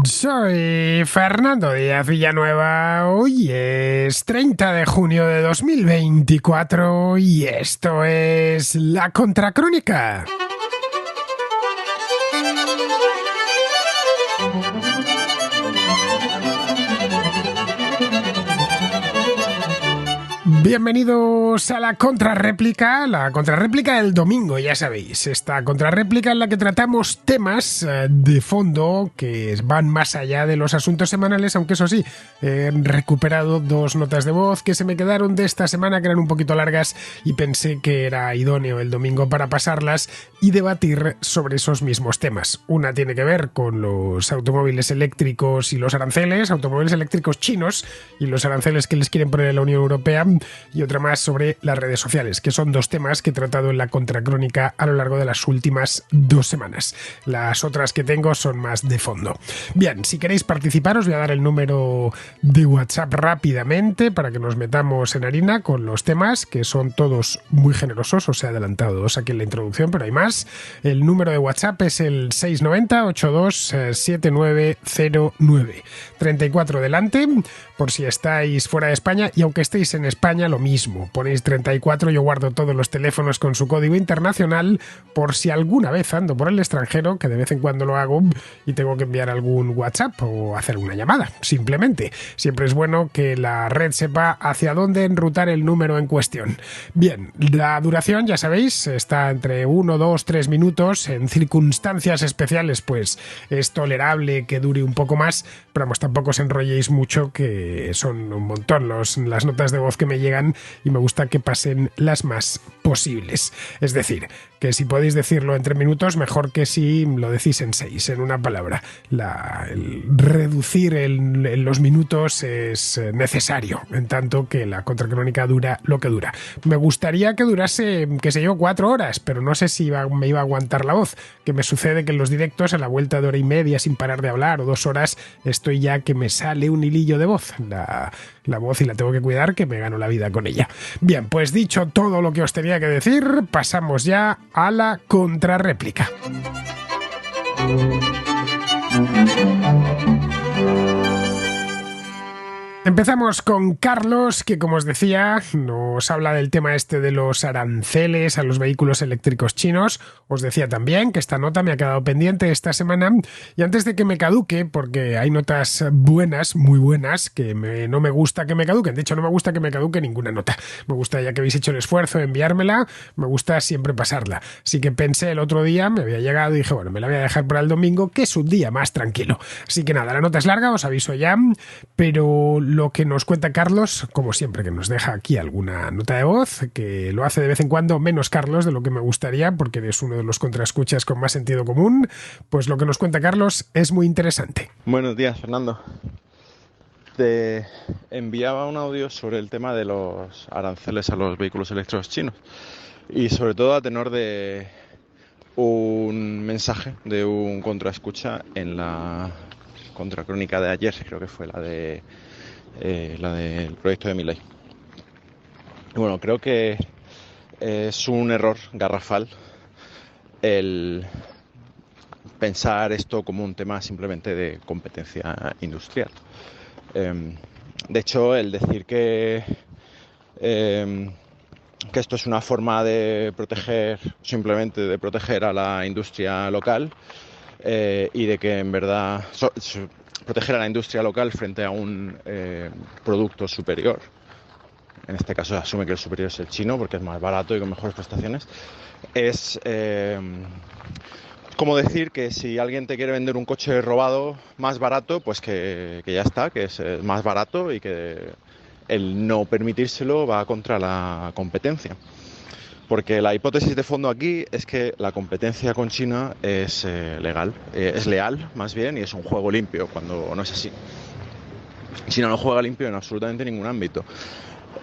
Soy Fernando Díaz Villanueva. Hoy es 30 de junio de 2024 y esto es La Contracrónica. Bienvenidos a la contrarréplica del domingo, ya sabéis, esta contrarréplica en la que tratamos temas de fondo que van más allá de los asuntos semanales, aunque eso sí, he recuperado dos notas de voz que se me quedaron de esta semana que eran un poquito largas y pensé que era idóneo el domingo para pasarlas y debatir sobre esos mismos temas. Una tiene que ver con los automóviles eléctricos y los aranceles, automóviles eléctricos chinos y los aranceles que les quieren poner en la Unión Europea, y otra más sobre las redes sociales, que son dos temas que he tratado en la contracrónica a lo largo de las últimas 2 semanas. Las otras que tengo son más de fondo. Bien, si queréis participar os voy a dar el número de WhatsApp rápidamente para que nos metamos en harina con los temas, que son todos muy generosos. Os he adelantado dos aquí en la introducción, pero hay más. El número de WhatsApp es el 690 82 7909. 34 delante, por si estáis fuera de España, y aunque estéis en España, lo mismo. Ponéis 34, yo guardo todos los teléfonos con su código internacional por si alguna vez ando por el extranjero, que de vez en cuando lo hago, y tengo que enviar algún WhatsApp o hacer una llamada, simplemente. Siempre es bueno que la red sepa hacia dónde enrutar el número en cuestión. Bien, la duración, ya sabéis, está entre 1, 2, 3 minutos. En circunstancias especiales, pues es tolerable que dure un poco más, pero vamos, tampoco os enrolléis mucho, que son un montón las notas de voz que me llegan y me gusta que pasen las más posibles. Es decir, que si podéis decirlo en 3 minutos, mejor que si lo decís en 6, en una palabra. El reducir en los minutos es necesario, en tanto que la contracrónica dura lo que dura. Me gustaría que durase, qué sé yo, 4 horas, pero no sé si me iba a aguantar la voz, que me sucede que en los directos, a la vuelta de hora y media sin parar de hablar, o 2 horas, estoy ya que me sale un hilillo de voz. La voz, y la tengo que cuidar, que me gano la vida con ella. Bien, pues dicho todo lo que os tenía que decir, pasamos ya a la contrarréplica. Empezamos con Carlos, que, como os decía, nos habla del tema este de los aranceles a los vehículos eléctricos chinos. Os decía también que esta nota me ha quedado pendiente esta semana, y antes de que me caduque, porque hay notas buenas, muy buenas, que no me gusta que me caduquen. De hecho, no me gusta que me caduque ninguna nota. Me gusta, ya que habéis hecho el esfuerzo de enviármela, me gusta siempre pasarla. Así que pensé el otro día, me había llegado y dije, bueno, me la voy a dejar para el domingo, que es un día más tranquilo. Así que nada, la nota es larga, os aviso ya, pero lo que nos cuenta Carlos, como siempre que nos deja aquí alguna nota de voz, que lo hace de vez en cuando, menos Carlos de lo que me gustaría, porque eres uno de los contraescuchas con más sentido común, pues lo que nos cuenta Carlos es muy interesante. Buenos días, Fernando. Te enviaba un audio sobre el tema de los aranceles a los vehículos eléctricos chinos, y sobre todo a tenor de un mensaje de un contraescucha en la contracrónica de ayer, creo que fue la del proyecto de Milei. Bueno, creo que es un error garrafal el pensar esto como un tema simplemente de competencia industrial. De hecho, el decir que esto es una forma de proteger, simplemente de proteger a la industria local, y de que en verdad proteger a la industria local frente a un producto superior. En este caso asume que el superior es el chino porque es más barato y con mejores prestaciones. Es como decir que si alguien te quiere vender un coche robado más barato, pues que ya está, que es más barato, y que el no permitírselo va contra la competencia. Porque la hipótesis de fondo aquí es que la competencia con China es legal, es leal más bien, y es un juego limpio, cuando no es así. China no juega limpio en absolutamente ningún ámbito.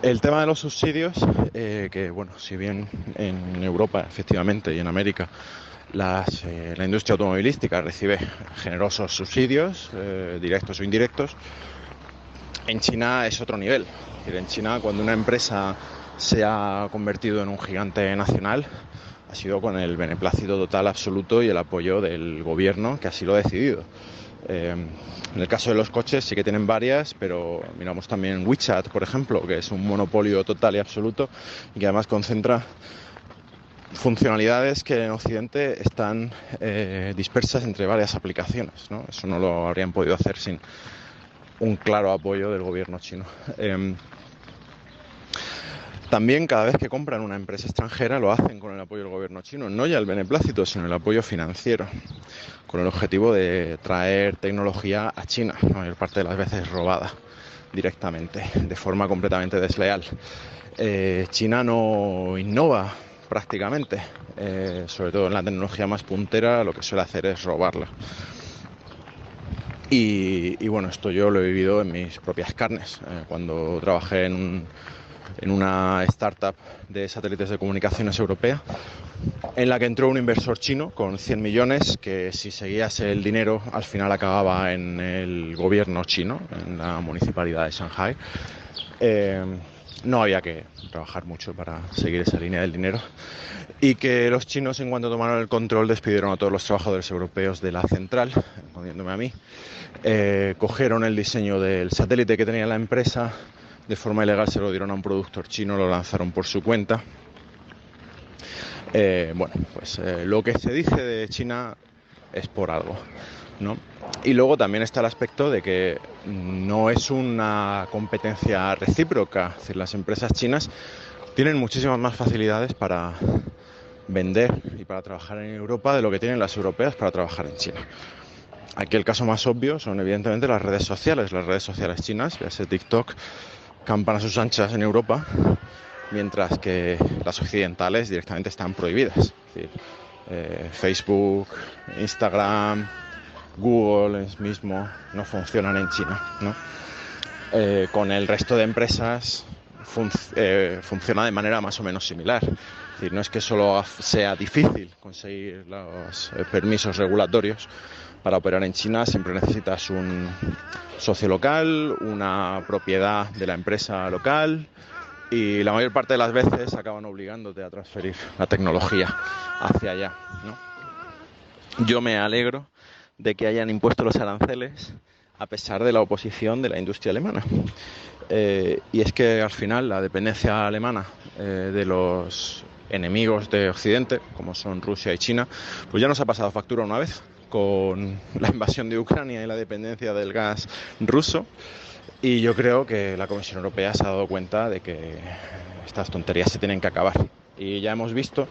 El tema de los subsidios, que bueno, si bien en Europa efectivamente y en América la industria automovilística recibe generosos subsidios, directos o indirectos, en China es otro nivel. Es decir, en China, cuando una empresa se ha convertido en un gigante nacional, ha sido con el beneplácito total absoluto y el apoyo del gobierno, que así lo ha decidido. En el caso de los coches sí que tienen varias, pero miramos también WeChat, por ejemplo, que es un monopolio total y absoluto y que además concentra funcionalidades que en Occidente están dispersas entre varias aplicaciones, ¿no? Eso no lo habrían podido hacer sin un claro apoyo del gobierno chino. También cada vez que compran una empresa extranjera lo hacen con el apoyo del gobierno chino, no ya el beneplácito, sino el apoyo financiero, con el objetivo de traer tecnología a China, la mayor parte de las veces robada directamente, de forma completamente desleal. China no innova prácticamente, sobre todo en la tecnología más puntera, lo que suele hacer es robarla. Y bueno, esto yo lo he vivido en mis propias carnes, cuando trabajé en una startup de satélites de comunicaciones europea, en la que entró un inversor chino con 100 millones, que si seguías el dinero al final acababa en el gobierno chino, en la municipalidad de Shanghai. No había que trabajar mucho para seguir esa línea del dinero. Y que los chinos, en cuanto tomaron el control, despidieron a todos los trabajadores europeos de la central, incluyéndome a mí. Cogieron el diseño del satélite que tenía la empresa, de forma ilegal se lo dieron a un productor chino, lo lanzaron por su cuenta. Lo que se dice de China es por algo, ¿no? Y luego también está el aspecto de que no es una competencia recíproca, es decir, las empresas chinas tienen muchísimas más facilidades para vender y para trabajar en Europa de lo que tienen las europeas para trabajar en China. Aquí el caso más obvio son evidentemente las redes sociales chinas, ya sea TikTok, campan a sus anchas en Europa, mientras que las occidentales directamente están prohibidas. Es decir, Facebook, Instagram, Google mismo no funcionan en China, ¿no? Con el resto de empresas funciona de manera más o menos similar. Es decir, no es que solo sea difícil conseguir los permisos regulatorios para operar en China, siempre necesitas un socio local, una propiedad de la empresa local, y la mayor parte de las veces acaban obligándote a transferir la tecnología hacia allá, ¿no? Yo me alegro de que hayan impuesto los aranceles a pesar de la oposición de la industria alemana. Y es que al final la dependencia alemana de los enemigos de Occidente, como son Rusia y China, pues ya nos ha pasado factura una vez con la invasión de Ucrania y la dependencia del gas ruso. Y yo creo que la Comisión Europea se ha dado cuenta de que estas tonterías se tienen que acabar. Y ya hemos visto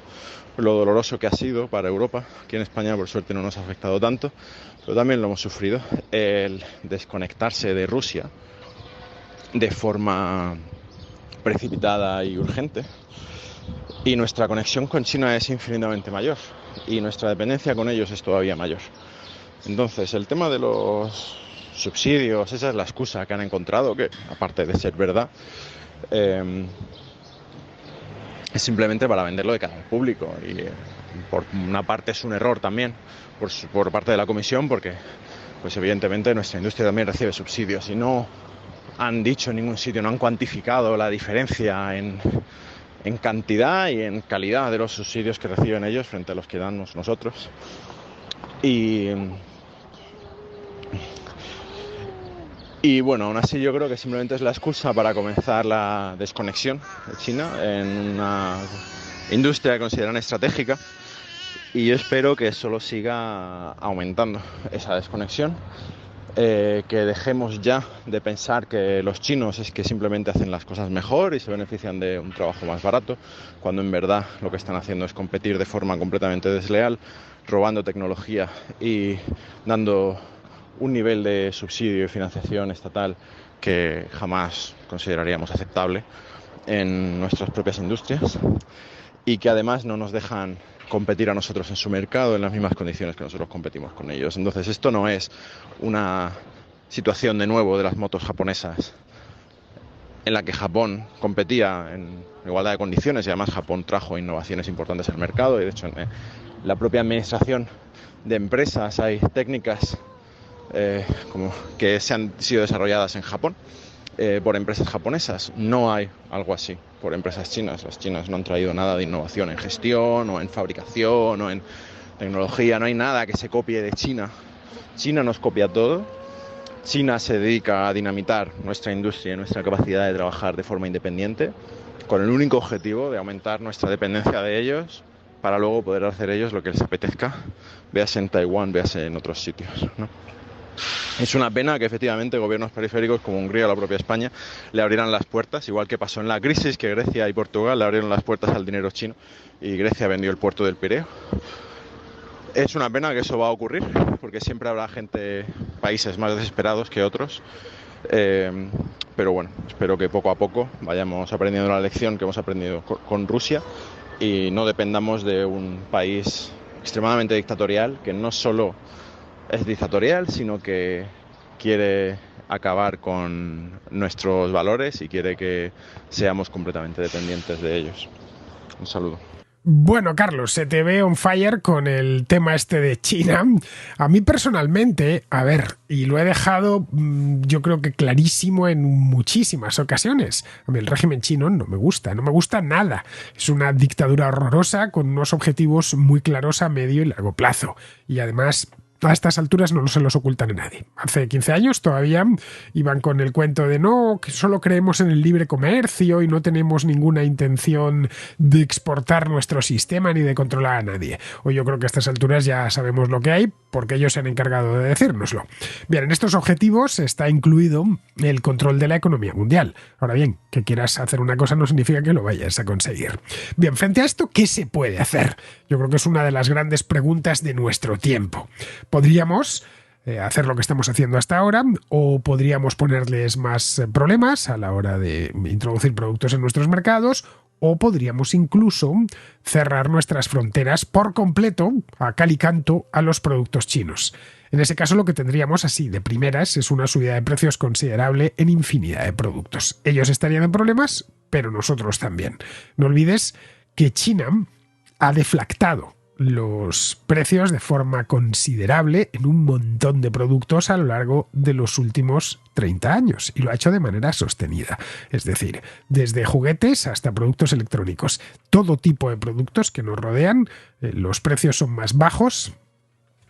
lo doloroso que ha sido para Europa. Aquí en España, por suerte, no nos ha afectado tanto, pero también lo hemos sufrido, el desconectarse de Rusia de forma precipitada y urgente. Y nuestra conexión con China es infinitamente mayor y nuestra dependencia con ellos es todavía mayor. Entonces, el tema de los subsidios, esa es la excusa que han encontrado, que aparte de ser verdad, es simplemente para venderlo de cara al público. Y por una parte es un error también por parte de la Comisión, porque pues evidentemente nuestra industria también recibe subsidios y no han dicho en ningún sitio, no han cuantificado la diferencia en cantidad y en calidad de los subsidios que reciben ellos frente a los que damos nosotros. Y bueno, aún así yo creo que simplemente es la excusa para comenzar la desconexión de China en una industria que consideran estratégica, y yo espero que solo siga aumentando esa desconexión, que dejemos ya de pensar que los chinos es que simplemente hacen las cosas mejor y se benefician de un trabajo más barato, cuando en verdad lo que están haciendo es competir de forma completamente desleal, robando tecnología y dando un nivel de subsidio y financiación estatal que jamás consideraríamos aceptable en nuestras propias industrias, y que además no nos dejan competir a nosotros en su mercado en las mismas condiciones que nosotros competimos con ellos. Entonces, esto no es una situación de nuevo de las motos japonesas en la que Japón competía en igualdad de condiciones, y además Japón trajo innovaciones importantes al mercado, y de hecho en la propia administración de empresas hay técnicas como que se han sido desarrolladas en Japón por empresas japonesas. No hay algo así por empresas chinas. Las chinas no han traído nada de innovación en gestión o en fabricación o en tecnología. No hay nada que se copie de China China nos copia todo. China se dedica a dinamitar nuestra industria y nuestra capacidad de trabajar de forma independiente, con el único objetivo de aumentar nuestra dependencia de ellos para luego poder hacer ellos lo que les apetezca, véase en Taiwán, véase en otros sitios, ¿no? Es una pena que efectivamente gobiernos periféricos como Hungría o la propia España le abrieran las puertas, igual que pasó en la crisis, que Grecia y Portugal le abrieron las puertas al dinero chino y Grecia vendió el puerto del Pireo. Es una pena que eso va a ocurrir, porque siempre habrá países más desesperados que otros. Pero bueno, espero que poco a poco vayamos aprendiendo la lección que hemos aprendido con Rusia y no dependamos de un país extremadamente dictatorial, que no solo es dictatorial, sino que quiere acabar con nuestros valores y quiere que seamos completamente dependientes de ellos. Un saludo. Bueno, Carlos, se te ve on fire con el tema este de China. A mí personalmente, a ver, y lo he dejado yo creo que clarísimo en muchísimas ocasiones. A mí el régimen chino no me gusta nada. Es una dictadura horrorosa con unos objetivos muy claros a medio y largo plazo. Y además, a estas alturas no se los ocultan a nadie. Hace 15 años todavía iban con el cuento de no, que solo creemos en el libre comercio y no tenemos ninguna intención de exportar nuestro sistema ni de controlar a nadie. Hoy yo creo que a estas alturas ya sabemos lo que hay porque ellos se han encargado de decírnoslo. Bien, en estos objetivos está incluido el control de la economía mundial. Ahora bien, que quieras hacer una cosa no significa que lo vayas a conseguir. Bien, frente a esto, ¿qué se puede hacer? Yo creo que es una de las grandes preguntas de nuestro tiempo. Podríamos hacer lo que estamos haciendo hasta ahora o podríamos ponerles más problemas a la hora de introducir productos en nuestros mercados o podríamos incluso cerrar nuestras fronteras por completo a cal y canto a los productos chinos. En ese caso lo que tendríamos así de primeras es una subida de precios considerable en infinidad de productos. Ellos estarían en problemas, pero nosotros también. No olvides que China ha deflactado los precios de forma considerable en un montón de productos a lo largo de los últimos 30 años y lo ha hecho de manera sostenida. Es decir, desde juguetes hasta productos electrónicos. Todo tipo de productos que nos rodean, los precios son más bajos,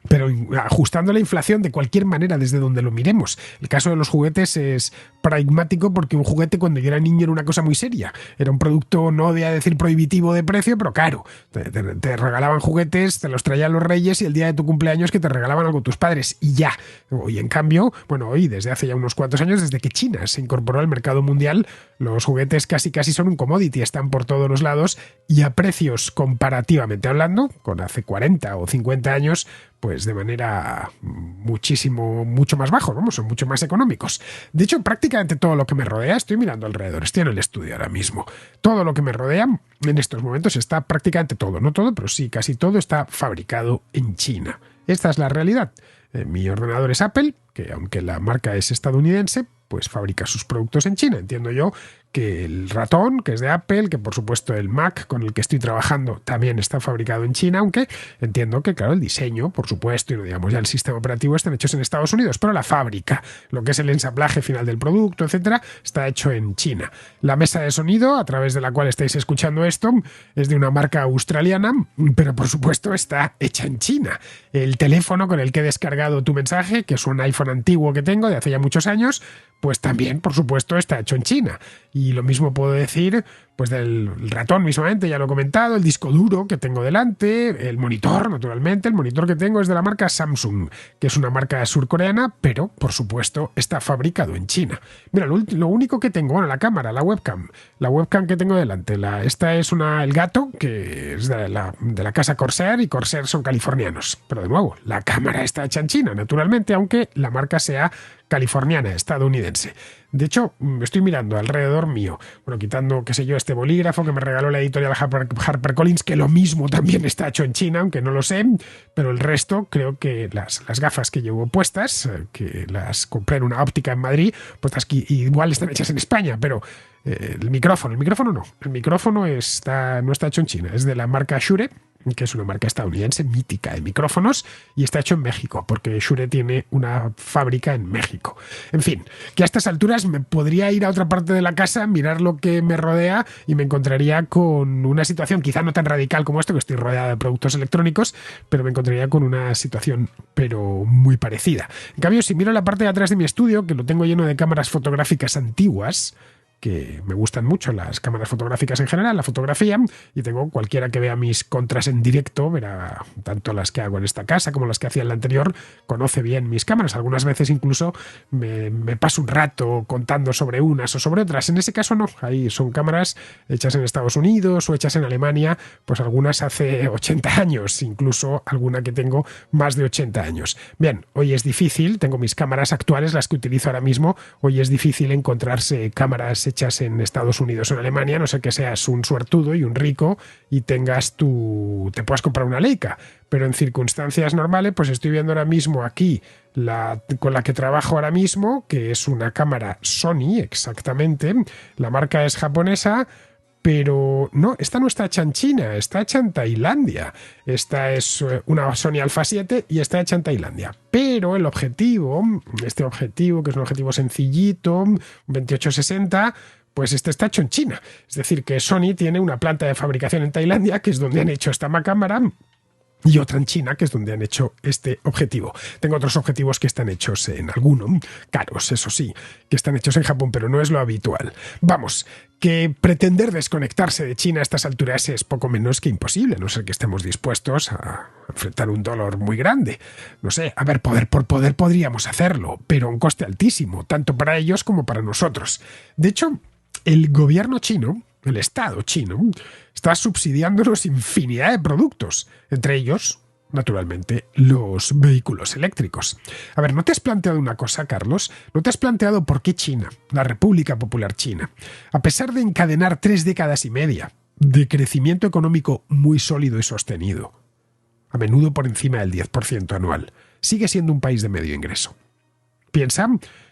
pero ajustando la inflación de cualquier manera desde donde lo miremos. El caso de los juguetes es pragmático porque un juguete cuando yo era niño era una cosa muy seria. Era un producto, no voy a decir prohibitivo de precio, pero caro. Te regalaban juguetes, te los traían los reyes y el día de tu cumpleaños que te regalaban algo tus padres y ya. Hoy en cambio, bueno, hoy desde hace ya unos cuantos años, desde que China se incorporó al mercado mundial, los juguetes casi son un commodity, están por todos los lados y a precios comparativamente hablando, con hace 40 o 50 años, pues de manera mucho más bajo, vamos, son mucho más económicos. De hecho, prácticamente todo lo que me rodea, estoy mirando alrededor, estoy en el estudio ahora mismo, todo lo que me rodea en estos momentos está prácticamente todo, no todo, pero sí, casi todo está fabricado en China. Esta es la realidad. Mi ordenador es Apple, que aunque la marca es estadounidense, pues fabrica sus productos en China. Entiendo yo que el ratón, que es de Apple, que por supuesto el Mac con el que estoy trabajando también está fabricado en China, aunque entiendo que, claro, el diseño, por supuesto, y no digamos ya el sistema operativo están hechos en Estados Unidos, pero la fábrica, lo que es el ensamblaje final del producto, etcétera, está hecho en China. La mesa de sonido, a través de la cual estáis escuchando esto, es de una marca australiana, pero por supuesto está hecha en China. El teléfono con el que he descargado tu mensaje, que es un iPhone antiguo que tengo de hace ya muchos años, pues también, por supuesto, está hecho en China. Y lo mismo puedo decir pues del ratón mismamente, ya lo he comentado, el disco duro que tengo delante, el monitor, naturalmente, el monitor que tengo es de la marca Samsung, que es una marca surcoreana, pero, por supuesto, está fabricado en China. Mira, lo único que tengo, bueno, la cámara, la webcam que tengo delante, esta es el gato, que es de la casa Corsair, y Corsair son californianos. Pero de nuevo, la cámara está hecha en China, naturalmente, aunque la marca sea californiana, estadounidense. De hecho, estoy mirando alrededor mío, bueno, quitando, qué sé yo, este bolígrafo que me regaló la editorial HarperCollins, que lo mismo también está hecho en China, aunque no lo sé, pero el resto, creo que las gafas que llevo puestas, que las compré en una óptica en Madrid, pues igual están hechas en España, pero El micrófono no. El micrófono no está hecho en China. Es de la marca Shure, que es una marca estadounidense mítica de micrófonos, y está hecho en México, porque Shure tiene una fábrica en México. En fin, que a estas alturas me podría ir a otra parte de la casa, mirar lo que me rodea y me encontraría con una situación quizá no tan radical como esto, que estoy rodeada de productos electrónicos, pero me encontraría con una situación pero muy parecida. En cambio, si miro la parte de atrás de mi estudio, que lo tengo lleno de cámaras fotográficas antiguas, que me gustan mucho las cámaras fotográficas en general, la fotografía, y tengo cualquiera que vea mis contras en directo, verá tanto las que hago en esta casa como las que hacía en la anterior, conoce bien mis cámaras. Algunas veces incluso me paso un rato contando sobre unas o sobre otras. En ese caso no, ahí son cámaras hechas en Estados Unidos o hechas en Alemania, pues algunas hace 80 años, incluso alguna que tengo más de 80 años. Bien, hoy es difícil, tengo mis cámaras actuales, las que utilizo ahora mismo, hoy es difícil encontrarse cámaras hechas en Estados Unidos o en Alemania, a no ser que seas un suertudo y un rico y te puedas comprar una Leica. Pero en circunstancias normales, pues estoy viendo ahora mismo aquí con la que trabajo ahora mismo, que es una cámara Sony, exactamente. La marca es japonesa, pero no, esta no está hecha en China, está hecha en Tailandia. Esta es una Sony Alpha 7 y está hecha en Tailandia. Pero el objetivo, que es un objetivo sencillito, un 28-60, pues este está hecho en China. Es decir, que Sony tiene una planta de fabricación en Tailandia, que es donde han hecho esta cámara, y otra en China, que es donde han hecho este objetivo. Tengo otros objetivos que están hechos en alguno, caros, eso sí, que están hechos en Japón, pero no es lo habitual. Vamos, que pretender desconectarse de China a estas alturas es poco menos que imposible, a no ser que estemos dispuestos a enfrentar un dolor muy grande. No sé, a ver, poder por poder podríamos hacerlo, pero a un coste altísimo, tanto para ellos como para nosotros. De hecho, el gobierno chino, el Estado chino, está subsidiándonos infinidad de productos, entre ellos, naturalmente, los vehículos eléctricos. A ver, ¿no te has planteado una cosa, Carlos? ¿No te has planteado por qué China, la República Popular China, a pesar de encadenar 3 décadas y media de crecimiento económico muy sólido y sostenido, a menudo por encima del 10% anual, sigue siendo un país de medio ingreso? Piensa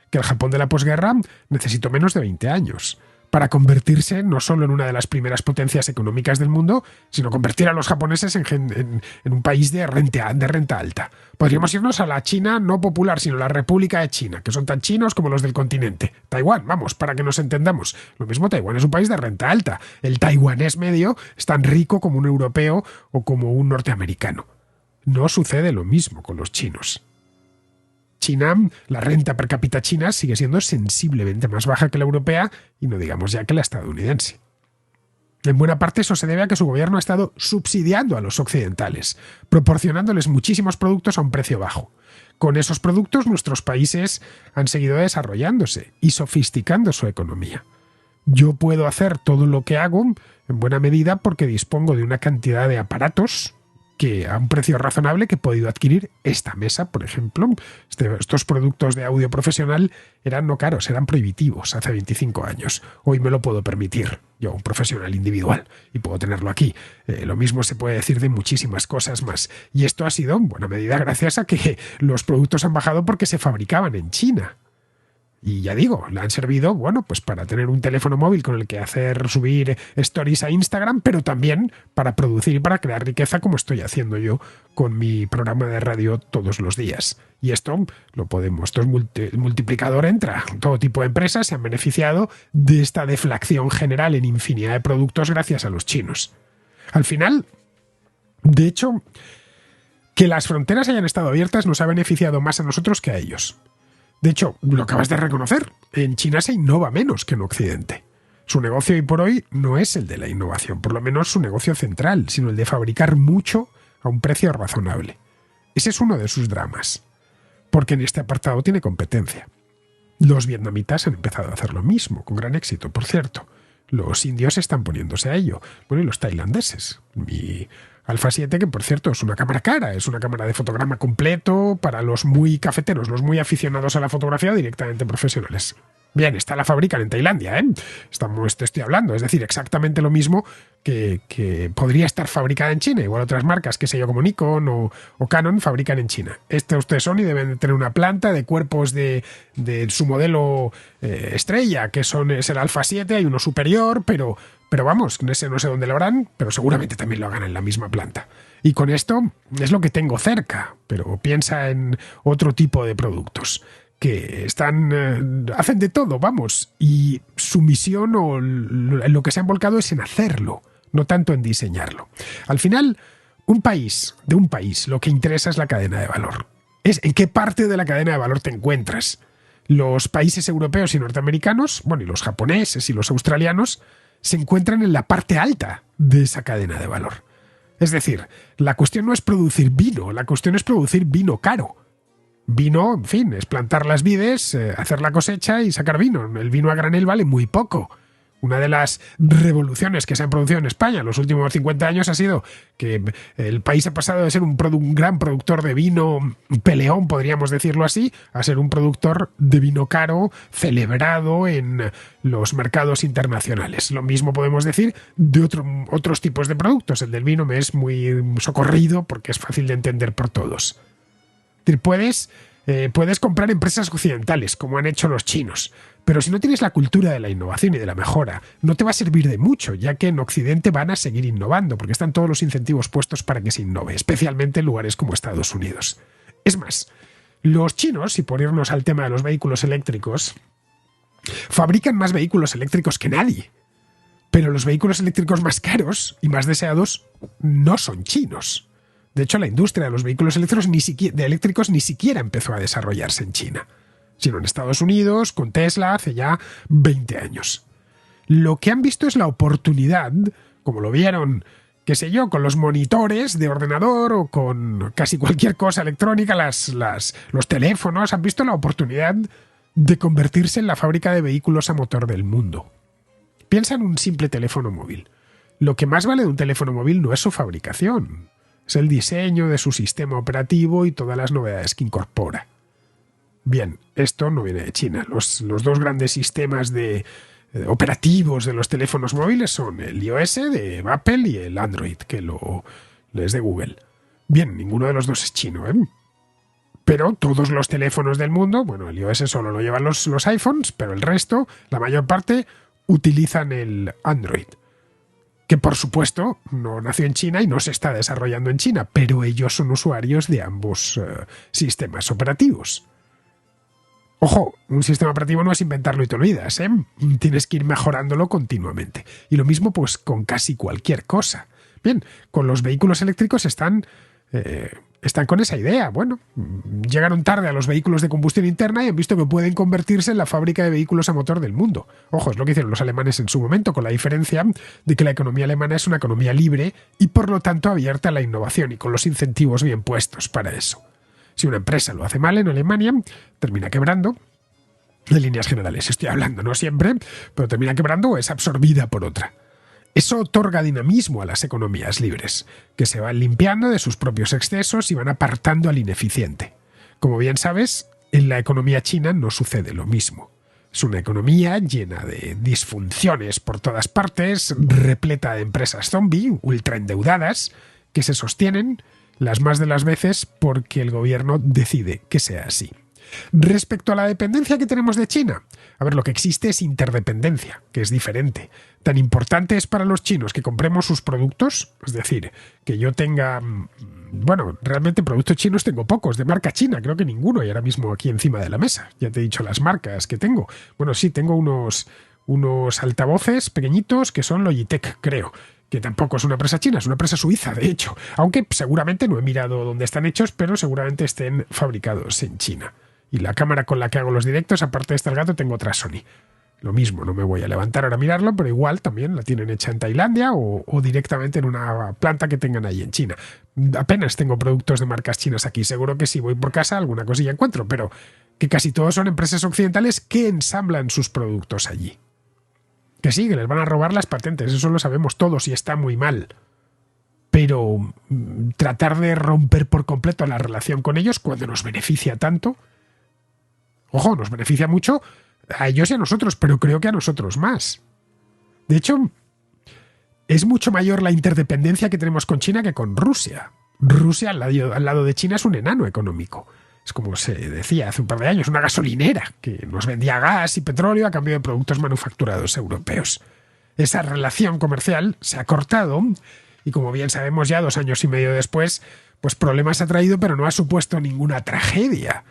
que el Japón de la posguerra necesitó menos de 20 años para convertirse no solo en una de las primeras potencias económicas del mundo, sino convertir a los japoneses en un país de renta alta. Podríamos irnos a la China no popular, sino la República de China, que son tan chinos como los del continente. Taiwán, vamos, para que nos entendamos. Lo mismo, Taiwán es un país de renta alta. El taiwanés medio es tan rico como un europeo o como un norteamericano. No sucede lo mismo con los chinos. China, la renta per cápita china sigue siendo sensiblemente más baja que la europea y no digamos ya que la estadounidense. En buena parte eso se debe a que su gobierno ha estado subsidiando a los occidentales, proporcionándoles muchísimos productos a un precio bajo. Con esos productos nuestros países han seguido desarrollándose y sofisticando su economía. Yo puedo hacer todo lo que hago en buena medida porque dispongo de una cantidad de aparatos que a un precio razonable que he podido adquirir esta mesa, por ejemplo. Estos productos de audio profesional eran no caros, eran prohibitivos hace 25 años. Hoy me lo puedo permitir, yo, un profesional individual, y puedo tenerlo aquí. Lo mismo se puede decir de muchísimas cosas más. Y esto ha sido en buena medida gracias a que los productos han bajado porque se fabricaban en China. Y ya digo, le han servido, bueno, pues para tener un teléfono móvil con el que subir stories a Instagram, pero también para producir y para crear riqueza como estoy haciendo yo con mi programa de radio todos los días. Y esto es multiplicador, entra. Todo tipo de empresas se han beneficiado de esta deflación general en infinidad de productos gracias a los chinos. Al final, de hecho, que las fronteras hayan estado abiertas nos ha beneficiado más a nosotros que a ellos. De hecho, lo acabas de reconocer, en China se innova menos que en Occidente. Su negocio hoy por hoy no es el de la innovación, por lo menos su negocio central, sino el de fabricar mucho a un precio razonable. Ese es uno de sus dramas, porque en este apartado tiene competencia. Los vietnamitas han empezado a hacer lo mismo, con gran éxito, por cierto. Los indios están poniéndose a ello. Bueno, y los tailandeses. Mi Alpha 7, que por cierto es una cámara cara, es una cámara de fotograma completo para los muy cafeteros, los muy aficionados a la fotografía, directamente profesionales. Bien, esta la fabrican en Tailandia, ¿eh? Te estoy hablando, es decir, exactamente lo mismo que podría estar fabricada en China. Igual otras marcas, que sé yo, como Nikon o Canon, fabrican en China. Este Sony deben de tener una planta de cuerpos de su modelo estrella, que es el Alpha 7, hay uno superior, pero vamos, ese no sé dónde lo harán, pero seguramente también lo hagan en la misma planta. Y con esto es lo que tengo cerca, pero piensa en otro tipo de productos que hacen de todo, vamos, y su misión o en lo que se han volcado es en hacerlo, no tanto en diseñarlo. Al final, de un país, lo que interesa es la cadena de valor. Es en qué parte de la cadena de valor te encuentras. Los países europeos y norteamericanos, bueno, y los japoneses y los australianos, se encuentran en la parte alta de esa cadena de valor. Es decir, la cuestión no es producir vino, la cuestión es producir vino caro. Vino, en fin, es plantar las vides, hacer la cosecha y sacar vino. El vino a granel vale muy poco. Una de las revoluciones que se han producido en España en los últimos 50 años ha sido que el país ha pasado de ser un gran productor de vino peleón, podríamos decirlo así, a ser un productor de vino caro, celebrado en los mercados internacionales. Lo mismo podemos decir de otros tipos de productos. El del vino me es muy socorrido porque es fácil de entender por todos. Puedes comprar empresas occidentales, como han hecho los chinos, pero si no tienes la cultura de la innovación y de la mejora, no te va a servir de mucho, ya que en Occidente van a seguir innovando, porque están todos los incentivos puestos para que se innove, especialmente en lugares como Estados Unidos. Es más, los chinos, y por irnos al tema de los vehículos eléctricos, fabrican más vehículos eléctricos que nadie, pero los vehículos eléctricos más caros y más deseados no son chinos. De hecho, la industria de los vehículos eléctricos ni siquiera empezó a desarrollarse en China, sino en Estados Unidos, con Tesla, hace ya 20 años. Lo que han visto es la oportunidad, como lo vieron, qué sé yo, con los monitores de ordenador o con casi cualquier cosa electrónica, los teléfonos, han visto la oportunidad de convertirse en la fábrica de vehículos a motor del mundo. Piensa en un simple teléfono móvil. Lo que más vale de un teléfono móvil no es su fabricación, es el diseño de su sistema operativo y todas las novedades que incorpora. Bien, esto no viene de China. Los dos grandes sistemas operativos de los teléfonos móviles son el iOS de Apple y el Android, que es de Google. Bien, ninguno de los dos es chino, ¿eh? Pero todos los teléfonos del mundo, bueno, el iOS solo lo llevan los iPhones, pero el resto, la mayor parte, utilizan el Android, que por supuesto no nació en China y no se está desarrollando en China, pero ellos son usuarios de ambos sistemas operativos. Ojo, un sistema operativo no es inventarlo y te olvidas, ¿eh? Tienes que ir mejorándolo continuamente. Y lo mismo pues con casi cualquier cosa. Bien, con los vehículos eléctricos están con esa idea. Bueno, llegaron tarde a los vehículos de combustión interna y han visto que pueden convertirse en la fábrica de vehículos a motor del mundo. Ojo, es lo que hicieron los alemanes en su momento, con la diferencia de que la economía alemana es una economía libre y por lo tanto abierta a la innovación y con los incentivos bien puestos para eso. Si una empresa lo hace mal en Alemania, termina quebrando. En líneas generales estoy hablando, no siempre, pero termina quebrando o es absorbida por otra. Eso otorga dinamismo a las economías libres, que se van limpiando de sus propios excesos y van apartando al ineficiente. Como bien sabes, en la economía china no sucede lo mismo. Es una economía llena de disfunciones por todas partes, repleta de empresas zombie, ultraendeudadas, que se sostienen las más de las veces porque el gobierno decide que sea así. Respecto a la dependencia que tenemos de China, a ver, lo que existe es interdependencia, que es diferente. Tan importante es para los chinos que compremos sus productos, es decir, que yo tenga, bueno, realmente productos chinos tengo pocos, de marca china, creo que ninguno, y ahora mismo aquí encima de la mesa. Ya te he dicho las marcas que tengo. Bueno, sí, tengo unos altavoces pequeñitos que son Logitech, creo, que tampoco es una empresa china, es una empresa suiza, de hecho, aunque seguramente no he mirado dónde están hechos, pero seguramente estén fabricados en China. Y la cámara con la que hago los directos, aparte de este gato, tengo otra Sony. Lo mismo, no me voy a levantar ahora a mirarlo, pero igual también la tienen hecha en Tailandia o directamente en una planta que tengan ahí en China. Apenas tengo productos de marcas chinas aquí, seguro que si voy por casa alguna cosilla encuentro, pero que casi todos son empresas occidentales que ensamblan sus productos allí. Que sí, que les van a robar las patentes, eso lo sabemos todos y está muy mal. Pero tratar de romper por completo la relación con ellos cuando nos beneficia tanto, ojo, nos beneficia mucho A ellos y a nosotros, pero creo que a nosotros más. De hecho, es mucho mayor la interdependencia que tenemos con China que con Rusia. Rusia al lado de China es un enano económico. Es como se decía hace un par de años, una gasolinera que nos vendía gas y petróleo a cambio de productos manufacturados europeos. Esa relación comercial se ha cortado y, como bien sabemos ya 2 años y medio después, pues problemas ha traído, pero no ha supuesto ninguna tragedia.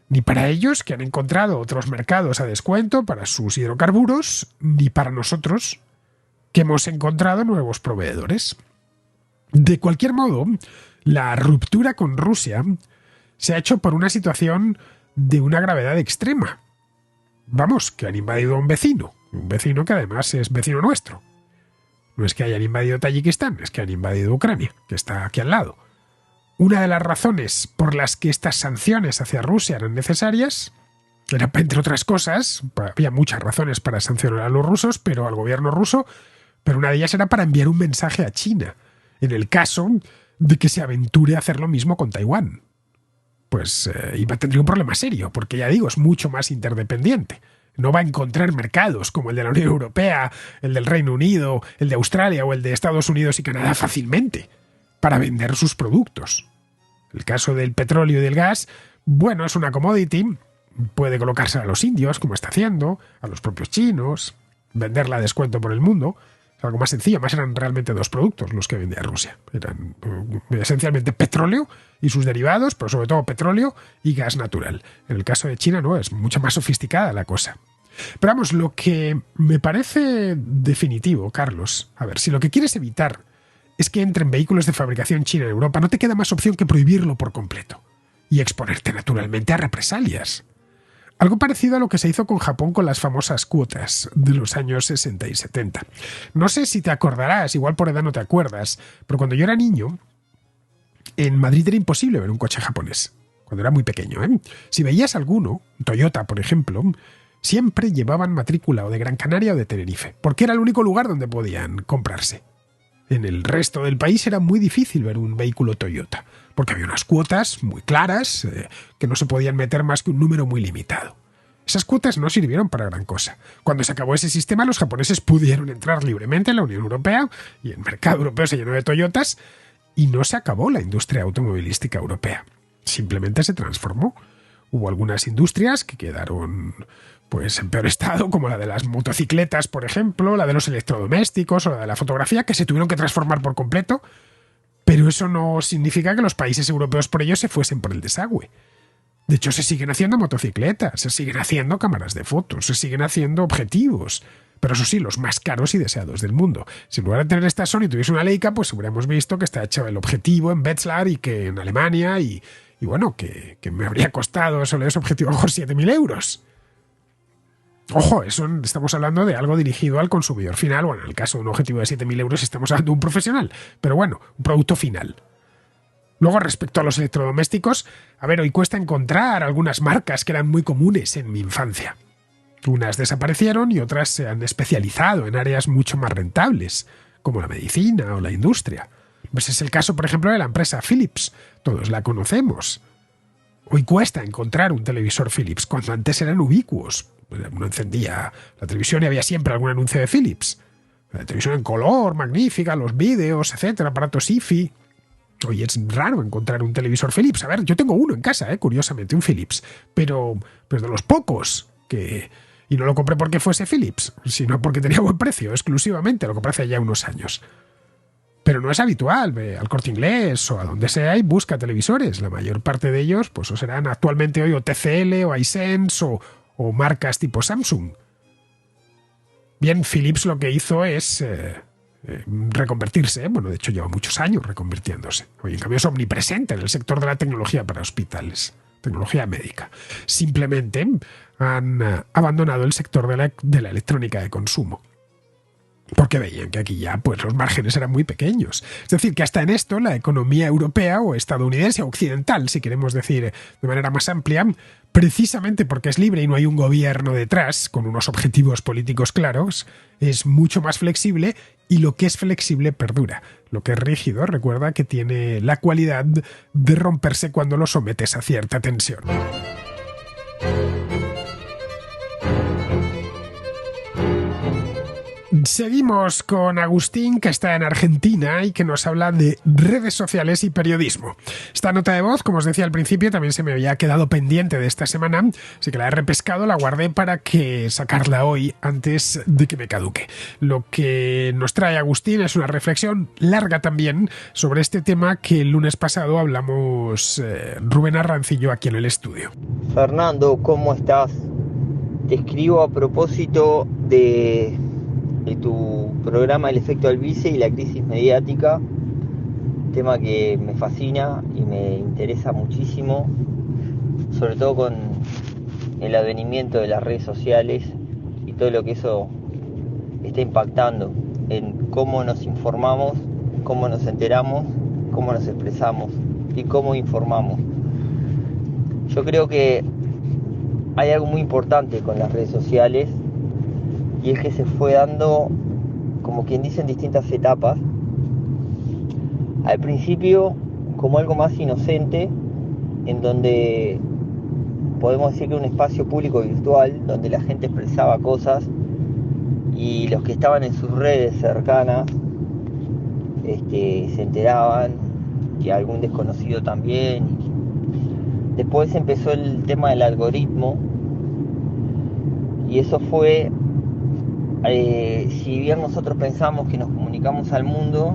Ni para ellos, que han encontrado otros mercados a descuento para sus hidrocarburos, ni para nosotros, que hemos encontrado nuevos proveedores. De cualquier modo, la ruptura con Rusia se ha hecho por una situación de una gravedad extrema. Vamos, que han invadido a un vecino que además es vecino nuestro. No es que hayan invadido Tayikistán, es que han invadido Ucrania, que está aquí al lado. Una de las razones por las que estas sanciones hacia Rusia eran necesarias era, entre otras cosas, había muchas razones para sancionar a los rusos, pero al gobierno ruso, pero una de ellas era para enviar un mensaje a China, en el caso de que se aventure a hacer lo mismo con Taiwán. Pues tendría un problema serio, porque ya digo, es mucho más interdependiente. No va a encontrar mercados como el de la Unión Europea, el del Reino Unido, el de Australia o el de Estados Unidos y Canadá fácilmente para vender sus productos. El caso del petróleo y del gas, bueno, es una commodity, puede colocarse a los indios, como está haciendo, a los propios chinos, venderla a descuento por el mundo. Es algo más sencillo, más eran realmente 2 productos los que vendía Rusia. Eran esencialmente petróleo y sus derivados, pero sobre todo petróleo y gas natural. En el caso de China, no, es mucho más sofisticada la cosa. Pero vamos, lo que me parece definitivo, Carlos, a ver, si lo que quieres evitar es que entren vehículos de fabricación china en Europa, no te queda más opción que prohibirlo por completo y exponerte naturalmente a represalias. Algo parecido a lo que se hizo con Japón con las famosas cuotas de los años 60 y 70. No sé si te acordarás, igual por edad no te acuerdas, pero cuando yo era niño, en Madrid era imposible ver un coche japonés. Cuando era muy pequeño, ¿eh? Si veías alguno, Toyota por ejemplo, siempre llevaban matrícula o de Gran Canaria o de Tenerife, porque era el único lugar donde podían comprarse. En el resto del país era muy difícil ver un vehículo Toyota, porque había unas cuotas muy claras que no se podían meter más que un número muy limitado. Esas cuotas no sirvieron para gran cosa. Cuando se acabó ese sistema, los japoneses pudieron entrar libremente en la Unión Europea y el mercado europeo se llenó de Toyotas y no se acabó la industria automovilística europea. Simplemente se transformó. Hubo algunas industrias que quedaron pues en peor estado, como la de las motocicletas, por ejemplo, la de los electrodomésticos o la de la fotografía, que se tuvieron que transformar por completo, pero eso no significa que los países europeos por ello se fuesen por el desagüe. De hecho, se siguen haciendo motocicletas, se siguen haciendo cámaras de fotos, se siguen haciendo objetivos, pero eso sí, los más caros y deseados del mundo. Si en lugar de tener esta Sony tuviese una Leica, pues hubiéramos visto que está hecho el objetivo en Wetzlar y que en Alemania, y bueno, que me habría costado solo ese objetivo a lo mejor 7.000 euros. Ojo, eso estamos hablando de algo dirigido al consumidor final, bueno, en el caso de un objetivo de 7.000 euros estamos hablando de un profesional, pero bueno, un producto final. Luego, respecto a los electrodomésticos, a ver, hoy cuesta encontrar algunas marcas que eran muy comunes en mi infancia. Unas desaparecieron y otras se han especializado en áreas mucho más rentables, como la medicina o la industria. Pues es el caso, por ejemplo, de la empresa Philips. Todos la conocemos. Hoy cuesta encontrar un televisor Philips, cuando antes eran ubicuos. Uno encendía la televisión y había siempre algún anuncio de Philips. La televisión en color, magnífica, los vídeos, etcétera, aparatos IFI. Hoy es raro encontrar un televisor Philips. A ver, yo tengo uno en casa, curiosamente, un Philips. Pero de los pocos que... Y no lo compré porque fuese Philips, sino porque tenía buen precio, exclusivamente. Lo compré hace ya unos años. Pero no es habitual, ve al Corte Inglés o a donde sea y busca televisores. La mayor parte de ellos pues o serán actualmente hoy o TCL o iSense o marcas tipo Samsung. Bien, Philips lo que hizo es reconvertirse. Bueno, de hecho lleva muchos años reconvirtiéndose. Hoy en cambio es omnipresente en el sector de la tecnología para hospitales, tecnología médica. Simplemente han abandonado el sector de la electrónica de consumo, porque veían que aquí ya pues los márgenes eran muy pequeños. Es decir, que hasta en esto la economía europea o estadounidense o occidental, si queremos decir de manera más amplia, precisamente porque es libre y no hay un gobierno detrás con unos objetivos políticos claros, es mucho más flexible y lo que es flexible perdura. Lo que es rígido, recuerda que tiene la cualidad de romperse cuando lo sometes a cierta tensión. Seguimos con Agustín, que está en Argentina y que nos habla de redes sociales y periodismo. Esta nota de voz, como os decía al principio, también se me había quedado pendiente de esta semana, así que la he repescado, la guardé para que sacarla hoy antes de que me caduque. Lo que nos trae Agustín es una reflexión larga también sobre este tema que el lunes pasado hablamos Rubén Arranz y yo aquí en el estudio. Fernando, ¿cómo estás? Te escribo a propósito de tu programa El efecto Albice y la crisis mediática, tema que me fascina y me interesa muchísimo, sobre todo con el advenimiento de las redes sociales y todo lo que eso está impactando en cómo nos informamos, cómo nos enteramos, cómo nos expresamos y cómo informamos. Yo creo que hay algo muy importante con las redes sociales y es que se fue dando, como quien dice, en distintas etapas. Al principio como algo más inocente, en donde podemos decir que un espacio público virtual donde la gente expresaba cosas y los que estaban en sus redes cercanas se enteraban, y algún desconocido también. Después empezó el tema del algoritmo y eso fue, si bien nosotros pensamos que nos comunicamos al mundo,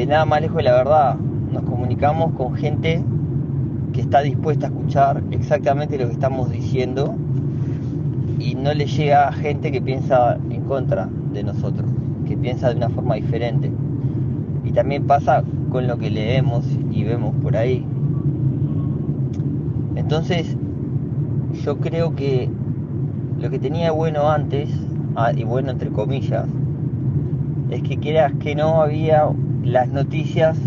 nada más lejos de la verdad. Nos comunicamos con gente que está dispuesta a escuchar exactamente lo que estamos diciendo y no le llega a gente que piensa en contra de nosotros, que piensa de una forma diferente. Y también pasa con lo que leemos y vemos por ahí. Entonces, yo creo que lo que tenía bueno antes, y bueno entre comillas, es que quieras que no, había las noticias,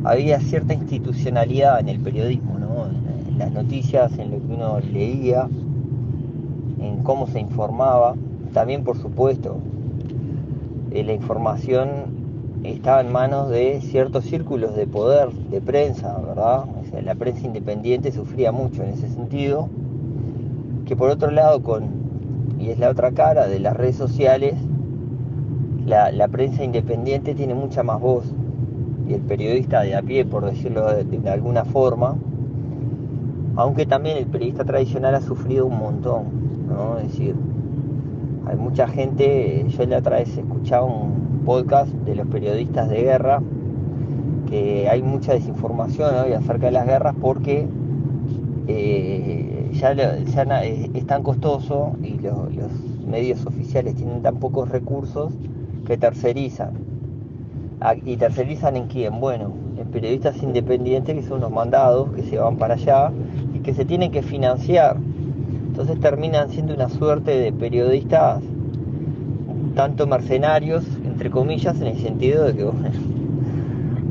había cierta institucionalidad en el periodismo, ¿no? En las noticias, en lo que uno leía, en cómo se informaba. También, por supuesto, la información estaba en manos de ciertos círculos de poder, de prensa, ¿verdad? O sea, la prensa independiente sufría mucho en ese sentido, que por otro lado, y es la otra cara de las redes sociales, la prensa independiente tiene mucha más voz, y el periodista de a pie, por decirlo de alguna forma, aunque también el periodista tradicional ha sufrido un montón, ¿no? Es decir, hay mucha gente. Yo la otra vez escuchaba un podcast de los periodistas de guerra, que hay mucha desinformación hoy acerca de las guerras porque ya es tan costoso y los medios oficiales tienen tan pocos recursos que tercerizan. ¿Y tercerizan en quién? Bueno, en periodistas independientes, que son los mandados que se van para allá y que se tienen que financiar. Entonces terminan siendo una suerte de periodistas tanto mercenarios, entre comillas, en el sentido de que, bueno,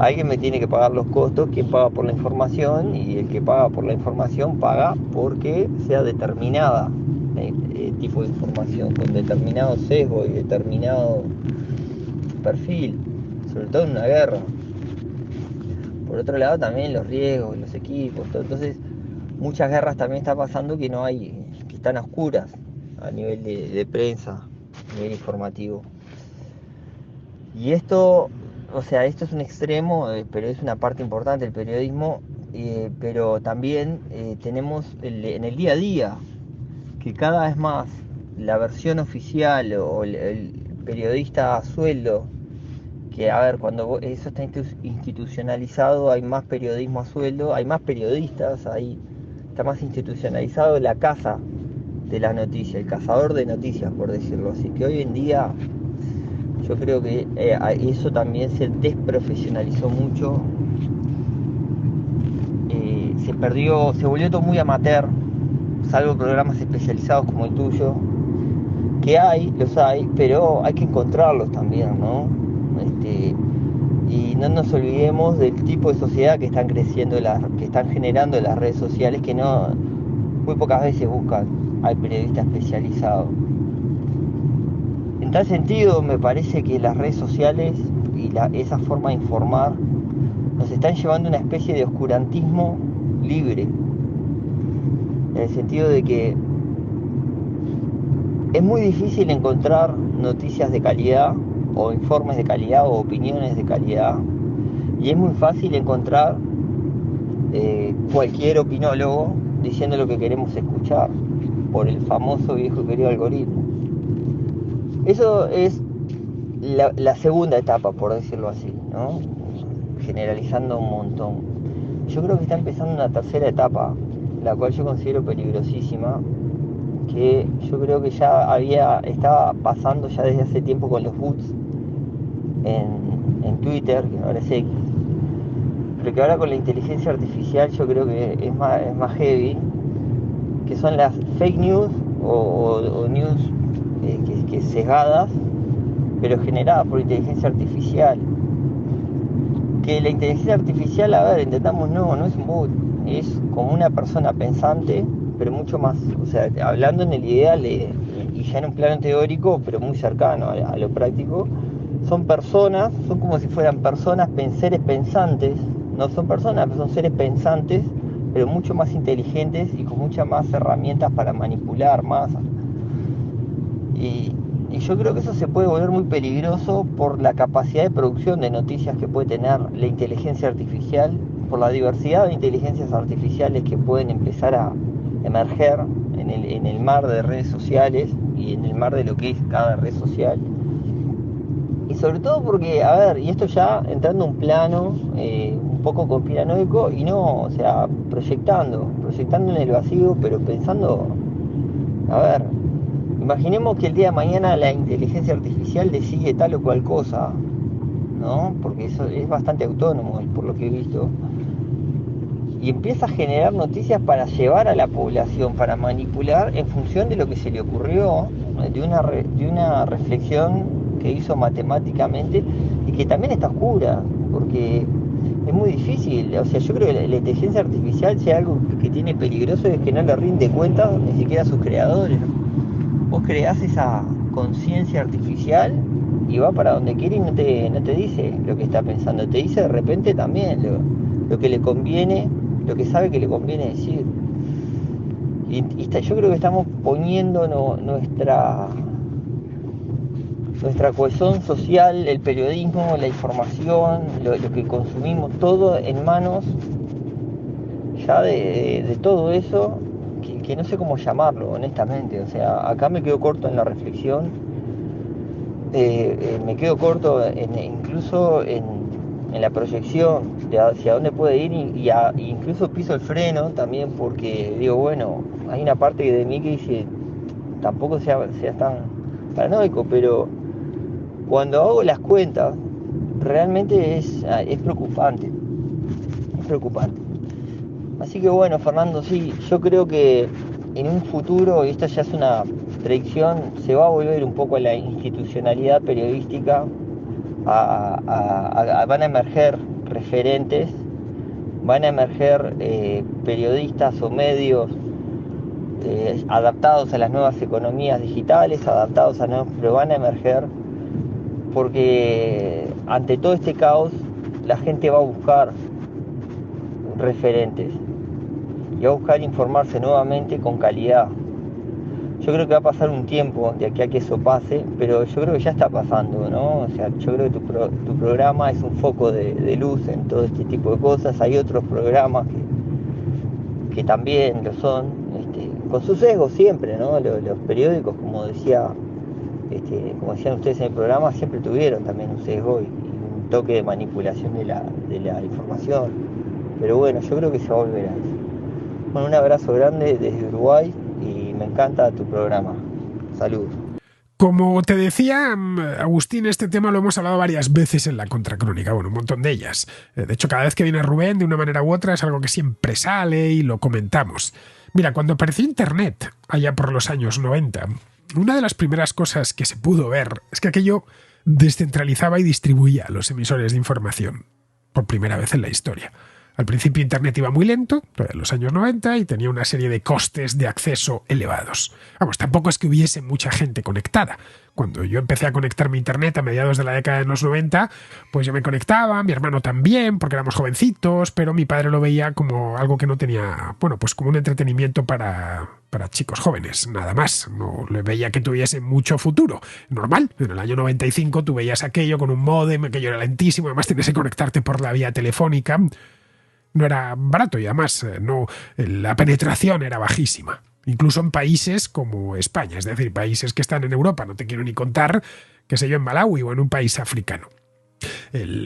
alguien me tiene que pagar los costos, quien paga por la información, y el que paga por la información paga porque sea determinada tipo de información, con determinado sesgo y determinado perfil, sobre todo en una guerra. Por otro lado también los riesgos, los equipos, todo. Entonces muchas guerras también está pasando que no hay, que están a oscuras a nivel de prensa, a nivel informativo. Y esto, o sea, esto es un extremo, pero es una parte importante del periodismo, pero también tenemos en el día a día, que cada vez más la versión oficial o el periodista a sueldo, que a ver, cuando eso está institucionalizado, hay más periodismo a sueldo, hay más periodistas, está más institucionalizado la caza de la noticia, el cazador de noticias, por decirlo así, que hoy en día yo creo que eso también se desprofesionalizó mucho, se volvió todo muy amateur, salvo programas especializados como el tuyo, que los hay, pero hay que encontrarlos también, ¿no? Y no nos olvidemos del tipo de sociedad que están creciendo, que están generando las redes sociales, que muy pocas veces buscan al periodista especializado. En tal sentido, me parece que las redes sociales y esa forma de informar nos están llevando a una especie de oscurantismo libre, en el sentido de que Es muy difícil encontrar noticias de calidad o informes de calidad o opiniones de calidad, y es muy fácil encontrar cualquier opinólogo diciendo lo que queremos escuchar por el famoso viejo y querido algoritmo. Eso es la segunda etapa, por decirlo así, ¿no? Generalizando un montón. Yo creo que está empezando una tercera etapa, la cual yo considero peligrosísima, que yo creo que ya estaba pasando ya desde hace tiempo con los bots en Twitter, que ahora es X, pero que ahora con la inteligencia artificial yo creo que es más heavy, que son las fake news o news que sesgadas, pero generadas por inteligencia artificial. Que la inteligencia artificial, a ver, entendamos, no es un bot, es como una persona pensante, pero mucho más, o sea, hablando en el ideal y ya en un plano teórico, pero muy cercano a lo práctico, son personas, son como si fueran personas, seres pensantes, no son personas, son seres pensantes, pero mucho más inteligentes y con muchas más herramientas para manipular masas. Y yo creo que eso se puede volver muy peligroso por la capacidad de producción de noticias que puede tener la inteligencia artificial, por la diversidad de inteligencias artificiales que pueden empezar a emerger en el mar de redes sociales y en el mar de lo que es cada red social. Y sobre todo porque, a ver, y esto ya entrando a un plano un poco conspiranoico y no, o sea, proyectando en el vacío, pero pensando, a ver, imaginemos que el día de mañana la inteligencia artificial decide tal o cual cosa, ¿no? Porque eso es bastante autónomo, por lo que he visto. Y empieza a generar noticias para llevar a la población, para manipular en función de lo que se le ocurrió, de una reflexión que hizo matemáticamente y que también está oscura, porque es muy difícil. O sea, yo creo que la inteligencia artificial, si hay algo que tiene peligroso, es que no le rinde cuentas ni siquiera a sus creadores. Vos creás esa conciencia artificial y va para donde quiere y no te dice lo que está pensando, te dice de repente también lo que le conviene, lo que sabe que le conviene decir. Y yo creo que estamos poniendo nuestra cohesión social, el periodismo, la información, lo que consumimos, todo en manos ya de todo eso, que no sé cómo llamarlo, honestamente. O sea, acá me quedo corto en la reflexión, me quedo corto incluso en la proyección de hacia dónde puede ir y incluso piso el freno también, porque digo, bueno, hay una parte de mí que dice, tampoco seas tan paranoico, pero cuando hago las cuentas, realmente es preocupante. Es preocupante. Así que bueno, Fernando, sí, yo creo que en un futuro, y esto ya es una predicción, se va a volver un poco a la institucionalidad periodística, van a emerger referentes, van a emerger periodistas o medios adaptados a las nuevas economías digitales, adaptados a nuevos, pero van a emerger porque ante todo este caos la gente va a buscar referentes y va a buscar informarse nuevamente con calidad. Yo creo que va a pasar un tiempo de aquí a que eso pase, pero yo creo que ya está pasando, ¿no? O sea, yo creo que tu programa es un foco de luz en todo este tipo de cosas. Hay otros programas que también lo son, con su sesgo siempre, ¿no? Los periódicos, como decían ustedes en el programa, siempre tuvieron también un sesgo y un toque de manipulación de la información. Pero bueno, yo creo que se va a volver a eso. Bueno, un abrazo grande desde Uruguay y me encanta tu programa. Saludos. Como te decía, Agustín, este tema lo hemos hablado varias veces en la Contracrónica, bueno, un montón de ellas. De hecho, cada vez que viene Rubén, de una manera u otra, es algo que siempre sale y lo comentamos. Mira, cuando apareció Internet, allá por los años 90, una de las primeras cosas que se pudo ver es que aquello descentralizaba y distribuía los emisores de información, por primera vez en la historia. Al principio Internet iba muy lento, en los años 90, y tenía una serie de costes de acceso elevados. Vamos, tampoco es que hubiese mucha gente conectada. Cuando yo empecé a conectarme a internet a mediados de la década de los 90, pues yo me conectaba, mi hermano también, porque éramos jovencitos, pero mi padre lo veía como algo que no tenía, bueno, pues como un entretenimiento para chicos jóvenes, nada más. No le veía que tuviese mucho futuro. Normal, en el año 95 tú veías aquello con un módem, aquello era lentísimo, además tenías que conectarte por la vía telefónica. No era barato y además la penetración era bajísima. Incluso en países como España, es decir, países que están en Europa, no te quiero ni contar, qué sé yo, en Malawi o en un país africano.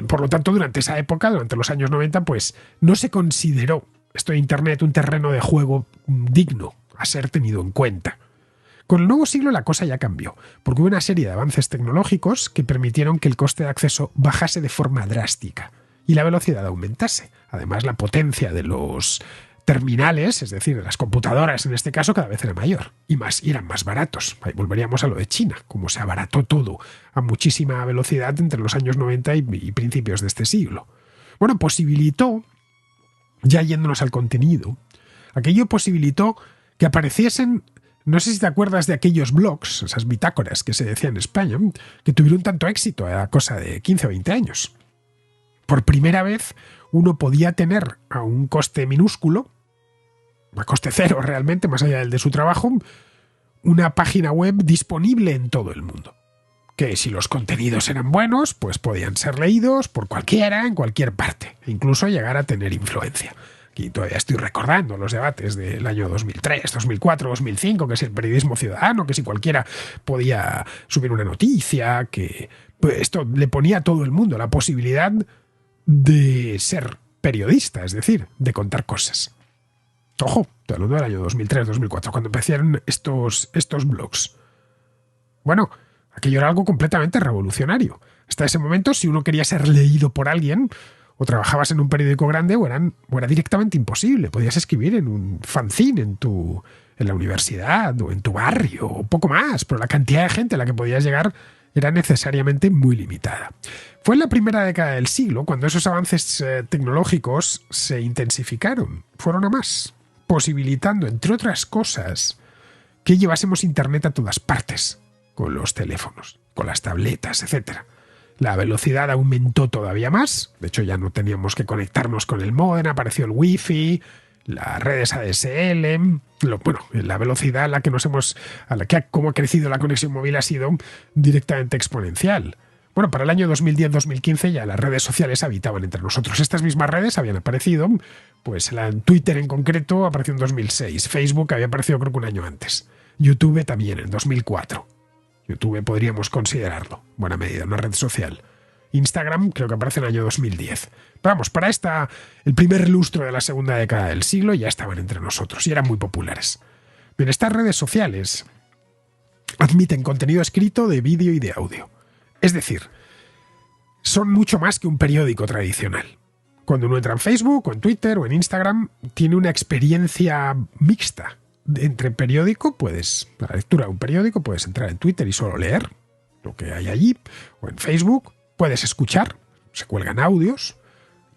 Por lo tanto, durante esa época, durante los años 90, pues no se consideró esto de Internet un terreno de juego digno a ser tenido en cuenta. Con el nuevo siglo la cosa ya cambió, porque hubo una serie de avances tecnológicos que permitieron que el coste de acceso bajase de forma drástica y la velocidad aumentase. Además, la potencia de los terminales, es decir, de las computadoras en este caso, cada vez era mayor y eran más baratos. Ahí volveríamos a lo de China, como se abarató todo a muchísima velocidad entre los años 90 y principios de este siglo. Bueno, posibilitó, ya yéndonos al contenido, aquello posibilitó que apareciesen, no sé si te acuerdas de aquellos blogs, esas bitácoras que se decían en España, que tuvieron tanto éxito a cosa de 15 o 20 años. Por primera vez uno podía tener a un coste minúsculo, a coste cero realmente, más allá del de su trabajo, una página web disponible en todo el mundo. Que si los contenidos eran buenos, pues podían ser leídos por cualquiera, en cualquier parte, e incluso llegar a tener influencia. Aquí todavía estoy recordando los debates del año 2003, 2004, 2005, que si el periodismo ciudadano, que si cualquiera podía subir una noticia, que pues esto le ponía a todo el mundo la posibilidad de ser periodista, es decir, de contar cosas. Ojo, estoy hablando del año 2003-2004, cuando empezaron estos blogs. Bueno, aquello era algo completamente revolucionario. Hasta ese momento, si uno quería ser leído por alguien, o trabajabas en un periódico grande, o era directamente imposible. Podías escribir en un fanzine en la universidad, o en tu barrio, o poco más, pero la cantidad de gente a la que podías llegar era necesariamente muy limitada. Fue en la primera década del siglo cuando esos avances tecnológicos se intensificaron, fueron a más, posibilitando, entre otras cosas, que llevásemos Internet a todas partes, con los teléfonos, con las tabletas, etc. La velocidad aumentó todavía más, de hecho ya no teníamos que conectarnos con el módem, apareció el wifi, las redes ADSL, la velocidad a la que cómo ha crecido la conexión móvil ha sido directamente exponencial. Bueno, para el año 2010-2015 ya las redes sociales habitaban entre nosotros. Estas mismas redes habían aparecido, pues Twitter en concreto apareció en 2006, Facebook había aparecido creo que un año antes, YouTube también en 2004. YouTube podríamos considerarlo, buena medida, una red social. Instagram creo que aparece en el año 2010. Pero vamos, para el primer lustro de la segunda década del siglo ya estaban entre nosotros y eran muy populares. Bien, estas redes sociales admiten contenido escrito, de vídeo y de audio. Es decir, son mucho más que un periódico tradicional. Cuando uno entra en Facebook o en Twitter o en Instagram, tiene una experiencia mixta. Entre periódico, la lectura de un periódico, puedes entrar en Twitter y solo leer lo que hay allí, o en Facebook puedes escuchar, se cuelgan audios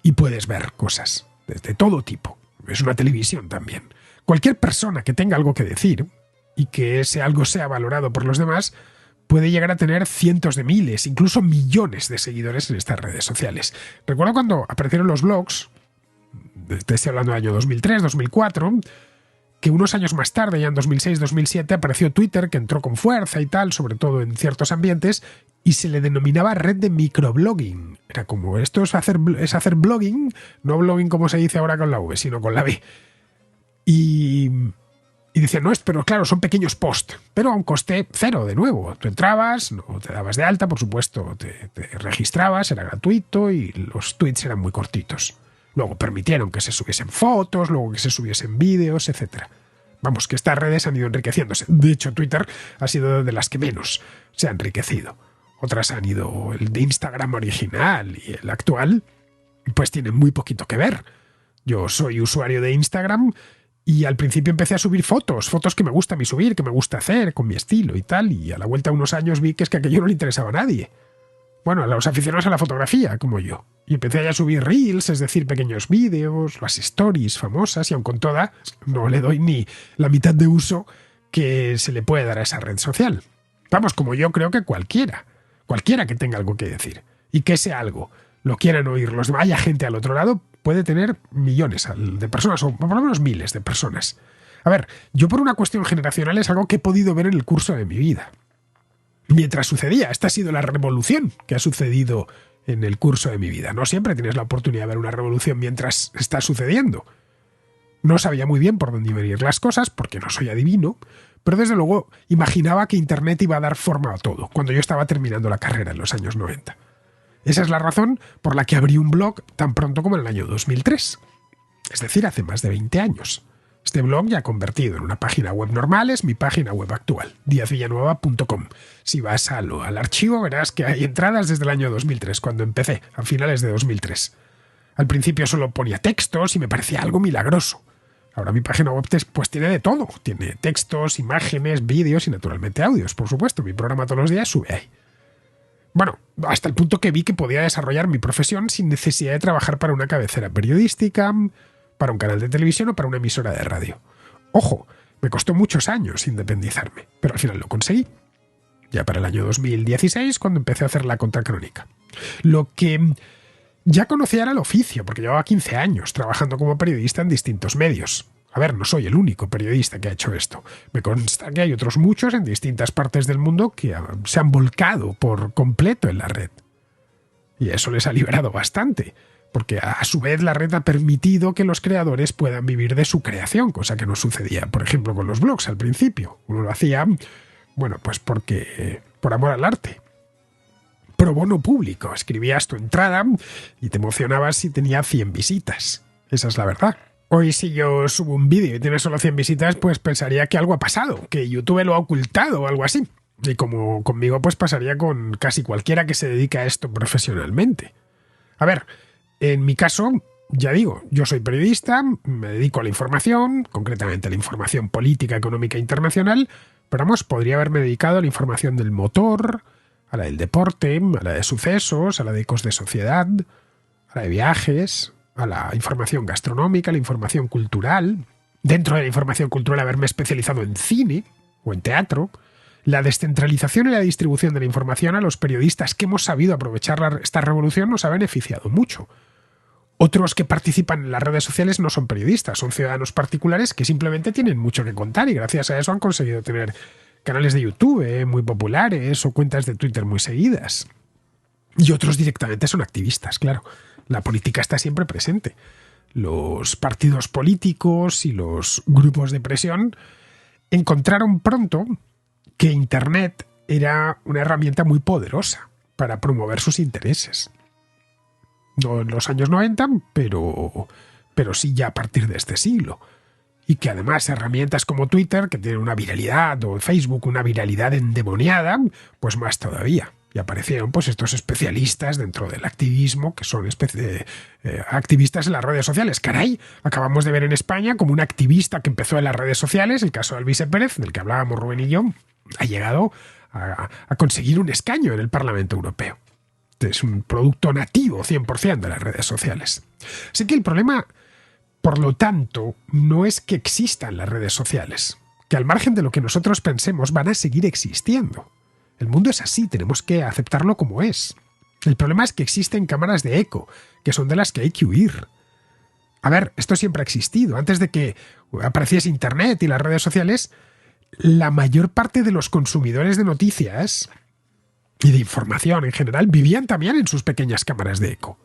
y puedes ver cosas de todo tipo. Es una televisión también. Cualquier persona que tenga algo que decir y que ese algo sea valorado por los demás puede llegar a tener cientos de miles, incluso millones de seguidores en estas redes sociales. Recuerdo cuando aparecieron los blogs, estoy hablando del año 2003, 2004, que unos años más tarde, ya en 2006-2007, apareció Twitter, que entró con fuerza y tal, sobre todo en ciertos ambientes, y se le denominaba red de microblogging. Era como, esto es hacer blogging, no blogging como se dice ahora con la V, sino con la B. Y decían, no, pero claro, son pequeños posts, pero a un coste cero, de nuevo. Tú entrabas, no te dabas de alta, por supuesto, te registrabas, era gratuito y los tweets eran muy cortitos. Luego permitieron que se subiesen fotos, luego que se subiesen vídeos, etc. Vamos, que estas redes han ido enriqueciéndose. De hecho, Twitter ha sido de las que menos se ha enriquecido. Otras han ido, el de Instagram original y el actual, pues tienen muy poquito que ver. Yo soy usuario de Instagram y al principio empecé a subir fotos que me gusta a mí subir, que me gusta hacer, con mi estilo y tal, y a la vuelta de unos años vi que es que aquello no le interesaba a nadie. Bueno, a los aficionados a la fotografía, como yo. Y empecé a subir reels, es decir, pequeños vídeos, las stories famosas, y aun con todas, no le doy ni la mitad de uso que se le puede dar a esa red social. Vamos, como yo creo que cualquiera que tenga algo que decir y que ese algo lo quieran oír, haya gente al otro lado, puede tener millones de personas, o por lo menos miles de personas. A ver, yo por una cuestión generacional es algo que he podido ver en el curso de mi vida. Mientras sucedía, esta ha sido la revolución que ha sucedido en el curso de mi vida. No siempre tienes la oportunidad de ver una revolución mientras está sucediendo. No sabía muy bien por dónde iban a ir las cosas, porque no soy adivino, pero desde luego imaginaba que Internet iba a dar forma a todo, cuando yo estaba terminando la carrera en los años 90. Esa es la razón por la que abrí un blog tan pronto como en el año 2003. Es decir, hace más de 20 años. Este blog ya convertido en una página web normal es mi página web actual, diazvillanueva.com. Si vas al archivo verás que hay entradas desde el año 2003, cuando empecé, a finales de 2003. Al principio solo ponía textos y me parecía algo milagroso. Ahora mi página web pues tiene de todo. Tiene textos, imágenes, vídeos y naturalmente audios, por supuesto. Mi programa todos los días sube ahí. Bueno, hasta el punto que vi que podía desarrollar mi profesión sin necesidad de trabajar para una cabecera periodística, para un canal de televisión o para una emisora de radio. Ojo, me costó muchos años independizarme, pero al final lo conseguí. Ya para el año 2016, cuando empecé a hacer la contracrónica. Lo que ya conocía era el oficio, porque llevaba 15 años trabajando como periodista en distintos medios. A ver, no soy el único periodista que ha hecho esto. Me consta que hay otros muchos en distintas partes del mundo que se han volcado por completo en la red. Y eso les ha liberado bastante, porque a su vez la red ha permitido que los creadores puedan vivir de su creación, cosa que no sucedía, por ejemplo, con los blogs al principio. Uno lo hacía, bueno, pues por amor al arte. Pro bono público. Escribías tu entrada y te emocionabas si tenía 100 visitas. Esa es la verdad. Hoy si yo subo un vídeo y tiene solo 100 visitas, pues pensaría que algo ha pasado, que YouTube lo ha ocultado o algo así. Y como conmigo, pues pasaría con casi cualquiera que se dedica a esto profesionalmente. A ver, en mi caso, ya digo, yo soy periodista, me dedico a la información, concretamente a la información política, económica e internacional, pero vamos, podría haberme dedicado a la información del motor, a la del deporte, a la de sucesos, a la de ecos de sociedad, a la de viajes, a la información gastronómica, a la información cultural. Dentro de la información cultural haberme especializado en cine o en teatro. La descentralización y la distribución de la información a los periodistas que hemos sabido aprovechar esta revolución nos ha beneficiado mucho. Otros que participan en las redes sociales no son periodistas, son ciudadanos particulares que simplemente tienen mucho que contar y gracias a eso han conseguido tener canales de YouTube muy populares o cuentas de Twitter muy seguidas. Y otros directamente son activistas, claro. La política está siempre presente. Los partidos políticos y los grupos de presión encontraron pronto que Internet era una herramienta muy poderosa para promover sus intereses. No en los años 90, pero sí ya a partir de este siglo. Y que además herramientas como Twitter, que tienen una viralidad, o Facebook una viralidad endemoniada, pues más todavía. Y aparecieron pues estos especialistas dentro del activismo, que son activistas en las redes sociales. Caray, acabamos de ver en España como un activista que empezó en las redes sociales, el caso de Alvise Pérez, del que hablábamos Rubén y yo, ha llegado a conseguir un escaño en el Parlamento Europeo. Es un producto nativo 100% de las redes sociales. Así que el problema, por lo tanto, no es que existan las redes sociales, que al margen de lo que nosotros pensemos van a seguir existiendo. El mundo es así, tenemos que aceptarlo como es. El problema es que existen cámaras de eco, que son de las que hay que huir. A ver, esto siempre ha existido. Antes de que apareciese Internet y las redes sociales, la mayor parte de los consumidores de noticias y de información en general vivían también en sus pequeñas cámaras de eco.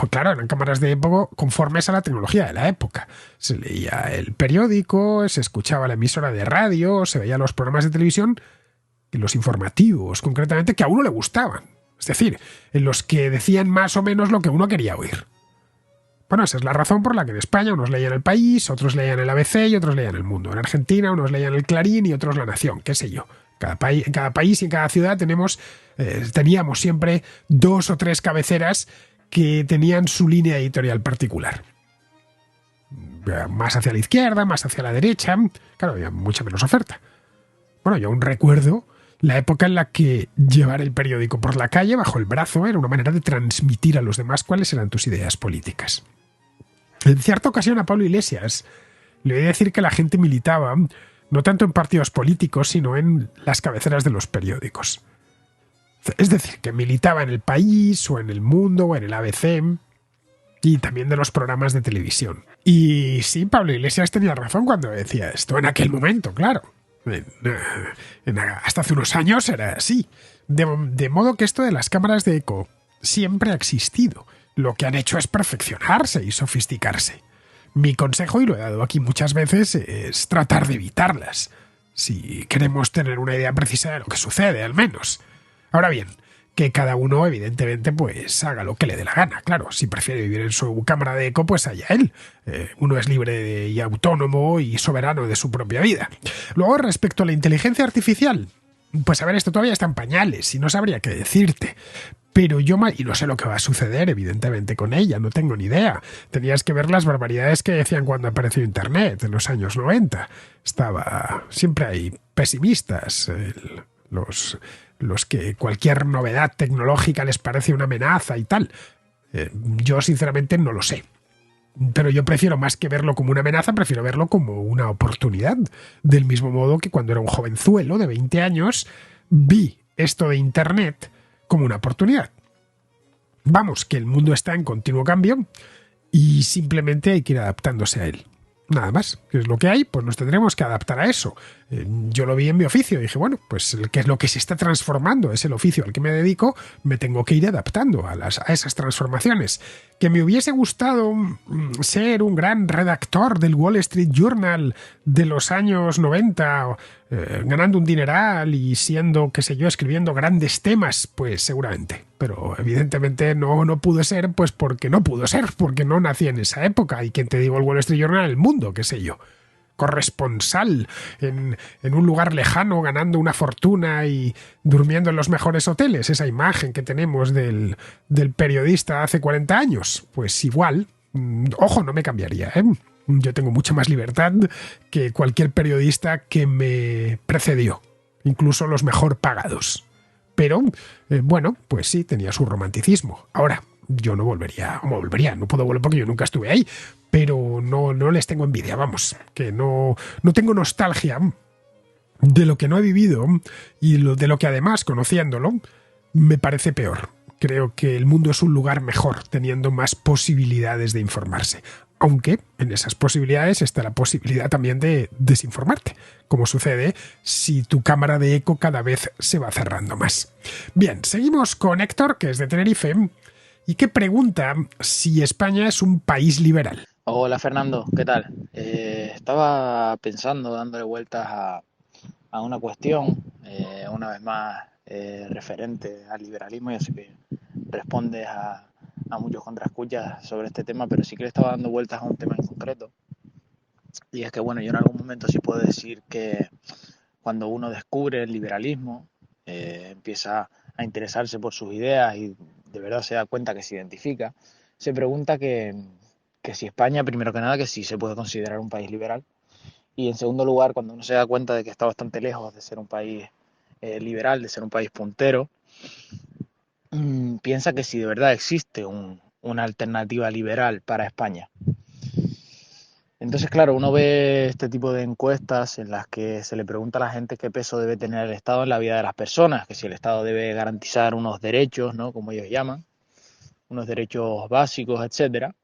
Claro, eran cámaras de eco conformes a la tecnología de la época. Se leía el periódico, se escuchaba la emisora de radio, se veían los programas de televisión y los informativos, concretamente, que a uno le gustaban. Es decir, en los que decían más o menos lo que uno quería oír. Bueno, esa es la razón por la que en España unos leían El País, otros leían el ABC y otros leían El Mundo. En Argentina unos leían El Clarín y otros La Nación, qué sé yo. En cada país y en cada ciudad teníamos siempre 2 o 3 cabeceras que tenían su línea editorial particular. Más hacia la izquierda, más hacia la derecha. Claro, había mucha menos oferta. Bueno, yo aún recuerdo la época en la que llevar el periódico por la calle bajo el brazo era una manera de transmitir a los demás cuáles eran tus ideas políticas. En cierta ocasión a Pablo Iglesias le oí decir que la gente militaba no tanto en partidos políticos, sino en las cabeceras de los periódicos. Es decir, que militaba en El País o en El Mundo o en el ABC y también de los programas de televisión. Y sí, Pablo Iglesias tenía razón cuando decía esto en aquel momento, claro. Hasta hace unos años era así. De modo que esto de las cámaras de eco siempre ha existido. Lo que han hecho es perfeccionarse y sofisticarse. Mi consejo, y lo he dado aquí muchas veces, es tratar de evitarlas. Si queremos tener una idea precisa de lo que sucede, al menos. Ahora bien, que cada uno, evidentemente, pues haga lo que le dé la gana. Claro, si prefiere vivir en su cámara de eco, pues allá él. Uno es libre y autónomo y soberano de su propia vida. Luego, respecto a la inteligencia artificial, pues a ver, esto todavía está en pañales y no sabría qué decirte. Pero y no sé lo que va a suceder, evidentemente, con ella, no tengo ni idea. Tenías que ver las barbaridades que decían cuando apareció Internet, en los años 90. Siempre hay pesimistas, los que cualquier novedad tecnológica les parece una amenaza y tal. Yo, sinceramente, no lo sé. Pero yo prefiero, más que verlo como una amenaza, prefiero verlo como una oportunidad. Del mismo modo que cuando era un jovenzuelo de 20 años, vi esto de Internet como una oportunidad. Vamos, que el mundo está en continuo cambio y simplemente hay que ir adaptándose a él. Nada más, ¿qué es lo que hay? Pues nos tendremos que adaptar a eso. Yo lo vi en mi oficio y dije, bueno, pues ¿qué es lo que se está transformando? Es el oficio al que me dedico, me tengo que ir adaptando a esas transformaciones. Que me hubiese gustado ser un gran redactor del Wall Street Journal de los años 90, ganando un dineral y siendo, qué sé yo, escribiendo grandes temas, pues seguramente. Pero evidentemente no pudo ser, pues porque no pudo ser, porque no nací en esa época. Y quien te digo, el Wall Street Journal, el mundo, qué sé yo. Corresponsal en un lugar lejano, ganando una fortuna y durmiendo en los mejores hoteles. Esa imagen que tenemos del periodista hace 40 años. Pues igual, ojo, no me cambiaría, ¿eh? Yo tengo mucha más libertad que cualquier periodista que me precedió, incluso los mejor pagados. Pero, bueno, pues sí, tenía su romanticismo. Ahora, yo no puedo volver porque yo nunca estuve ahí, pero no les tengo envidia, vamos, que no tengo nostalgia de lo que no he vivido y de lo que además, conociéndolo, me parece peor. Creo que el mundo es un lugar mejor, teniendo más posibilidades de informarse. Aunque en esas posibilidades está la posibilidad también de desinformarte, como sucede si tu cámara de eco cada vez se va cerrando más. Bien, seguimos con Héctor, que es de Tenerife, y que pregunta si España es un país liberal. Hola Fernando, ¿qué tal? Estaba pensando, dándole vueltas a una cuestión, una vez más referente al liberalismo. Yo sé que respondes a muchos contraescuchas sobre este tema, pero sí que le estaba dando vueltas a un tema en concreto. Y es que, bueno, yo en algún momento sí puedo decir que cuando uno descubre el liberalismo, empieza a interesarse por sus ideas y de verdad se da cuenta que se identifica, se pregunta que si España, primero que nada, que si se puede considerar un país liberal. Y en segundo lugar, cuando uno se da cuenta de que está bastante lejos de ser un país liberal, de ser un país puntero, piensa que si de verdad existe una alternativa liberal para España. Entonces, claro, uno ve este tipo de encuestas en las que se le pregunta a la gente qué peso debe tener el Estado en la vida de las personas, que si el Estado debe garantizar unos derechos, ¿no?, como ellos llaman, unos derechos básicos, etcétera.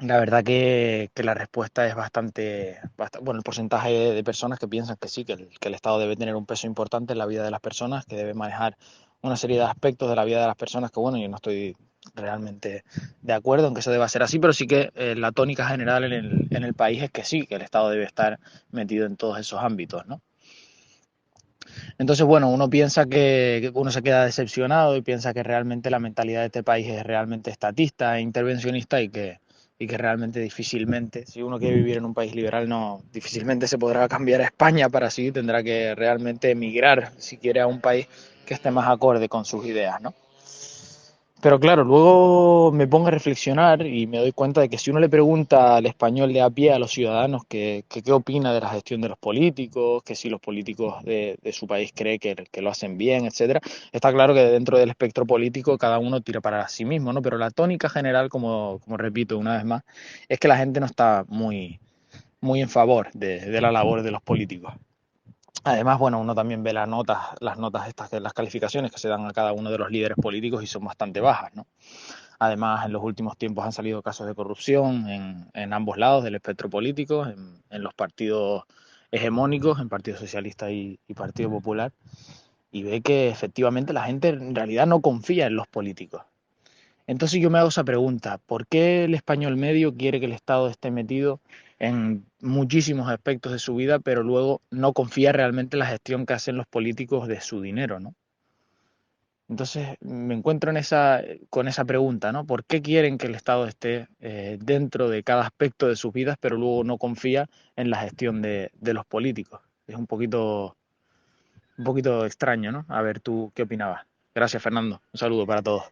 La verdad que la respuesta es bastante, bueno, el porcentaje de personas que piensan que sí, que el Estado debe tener un peso importante en la vida de las personas, que debe manejar una serie de aspectos de la vida de las personas que, bueno, yo no estoy realmente de acuerdo en que eso deba ser así, pero sí que la tónica general en el país es que sí, que el Estado debe estar metido en todos esos ámbitos, ¿no? Entonces, bueno, uno piensa que uno se queda decepcionado y piensa que realmente la mentalidad de este país es realmente estatista e intervencionista y que realmente difícilmente, si uno quiere vivir en un país liberal, difícilmente se podrá cambiar a España para sí, tendrá que realmente emigrar si quiere a un país que esté más acorde con sus ideas, ¿no? Pero claro, luego me pongo a reflexionar y me doy cuenta de que si uno le pregunta al español de a pie, a los ciudadanos, qué opina de la gestión de los políticos, que si los políticos de su país cree que lo hacen bien, etcétera, está claro que dentro del espectro político cada uno tira para sí mismo, ¿no? Pero la tónica general, como repito una vez más, es que la gente no está muy muy en favor de la labor de los políticos. Además, bueno, uno también ve las notas estas, las calificaciones que se dan a cada uno de los líderes políticos y son bastante bajas, ¿no? Además, en los últimos tiempos han salido casos de corrupción en ambos lados del espectro político, en los partidos hegemónicos, en Partido Socialista y Partido Popular, y ve que efectivamente la gente en realidad no confía en los políticos. Entonces yo me hago esa pregunta, ¿por qué el español medio quiere que el Estado esté metido en muchísimos aspectos de su vida, pero luego no confía realmente en la gestión que hacen los políticos de su dinero, ¿no? Entonces me encuentro con esa pregunta, ¿no? ¿Por qué quieren que el Estado esté dentro de cada aspecto de sus vidas, pero luego no confía en la gestión de los políticos? Es un poquito extraño, ¿no? A ver, ¿tú qué opinabas? Gracias, Fernando. Un saludo para todos.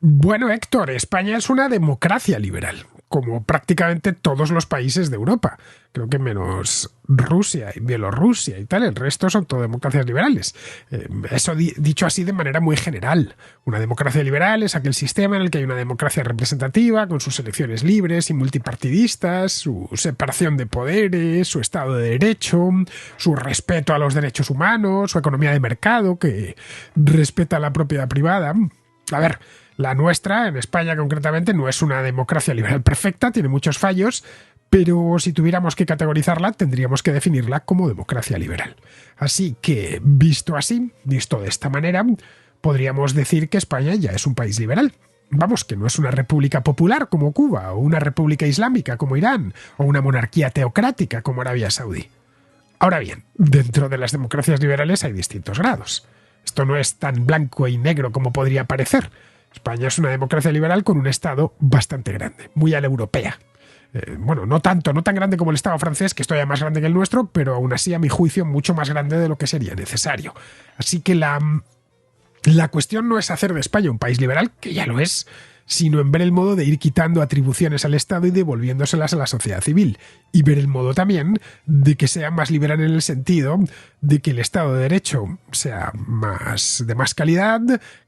Bueno, Héctor, España es una democracia liberal, como prácticamente todos los países de Europa. Creo que menos Rusia y Bielorrusia y tal, el resto son todo democracias liberales. Eso dicho así de manera muy general. Una democracia liberal es aquel sistema en el que hay una democracia representativa, con sus elecciones libres y multipartidistas, su separación de poderes, su Estado de Derecho, su respeto a los derechos humanos, su economía de mercado, que respeta la propiedad privada. A ver, la nuestra, en España concretamente, no es una democracia liberal perfecta, tiene muchos fallos, pero si tuviéramos que categorizarla, tendríamos que definirla como democracia liberal. Así que, visto de esta manera, podríamos decir que España ya es un país liberal. Vamos, que no es una república popular como Cuba, o una república islámica como Irán, o una monarquía teocrática como Arabia Saudí. Ahora bien, dentro de las democracias liberales hay distintos grados. Esto no es tan blanco y negro como podría parecer. España es una democracia liberal con un Estado bastante grande, muy a la europea. Bueno, no tan grande como el Estado francés, que es todavía más grande que el nuestro, pero aún así, a mi juicio, mucho más grande de lo que sería necesario. Así que la cuestión no es hacer de España un país liberal, que ya lo es, sino en ver el modo de ir quitando atribuciones al Estado y devolviéndoselas a la sociedad civil. Y ver el modo también de que sea más liberal en el sentido de que el Estado de Derecho sea de más calidad,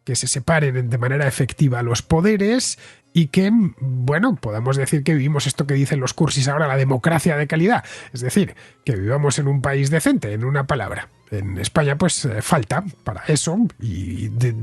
que se separen de manera efectiva los poderes y que, bueno, podamos decir que vivimos esto que dicen los cursis ahora, la democracia de calidad. Es decir, que vivamos en un país decente, en una palabra. En España, pues, falta para eso,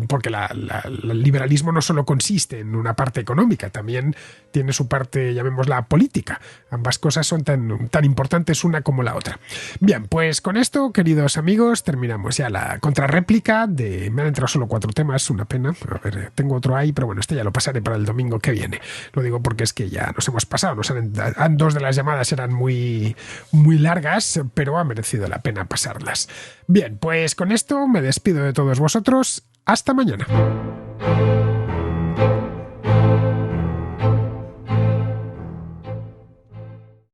porque el liberalismo no solo consiste en una parte económica, también tiene su parte, llamémosla, política. Ambas cosas son tan importantes una como la otra. Bien, pues con esto, queridos amigos, terminamos ya la contrarréplica me han entrado solo 4 temas, una pena. A ver, tengo otro ahí, pero bueno, este ya lo pasaré para el domingo que viene. Lo digo porque es que ya nos hemos pasado. 2 de las llamadas eran muy, muy largas, pero ha merecido la pena pasarlas. Bien, pues con esto me despido de todos vosotros. Hasta mañana.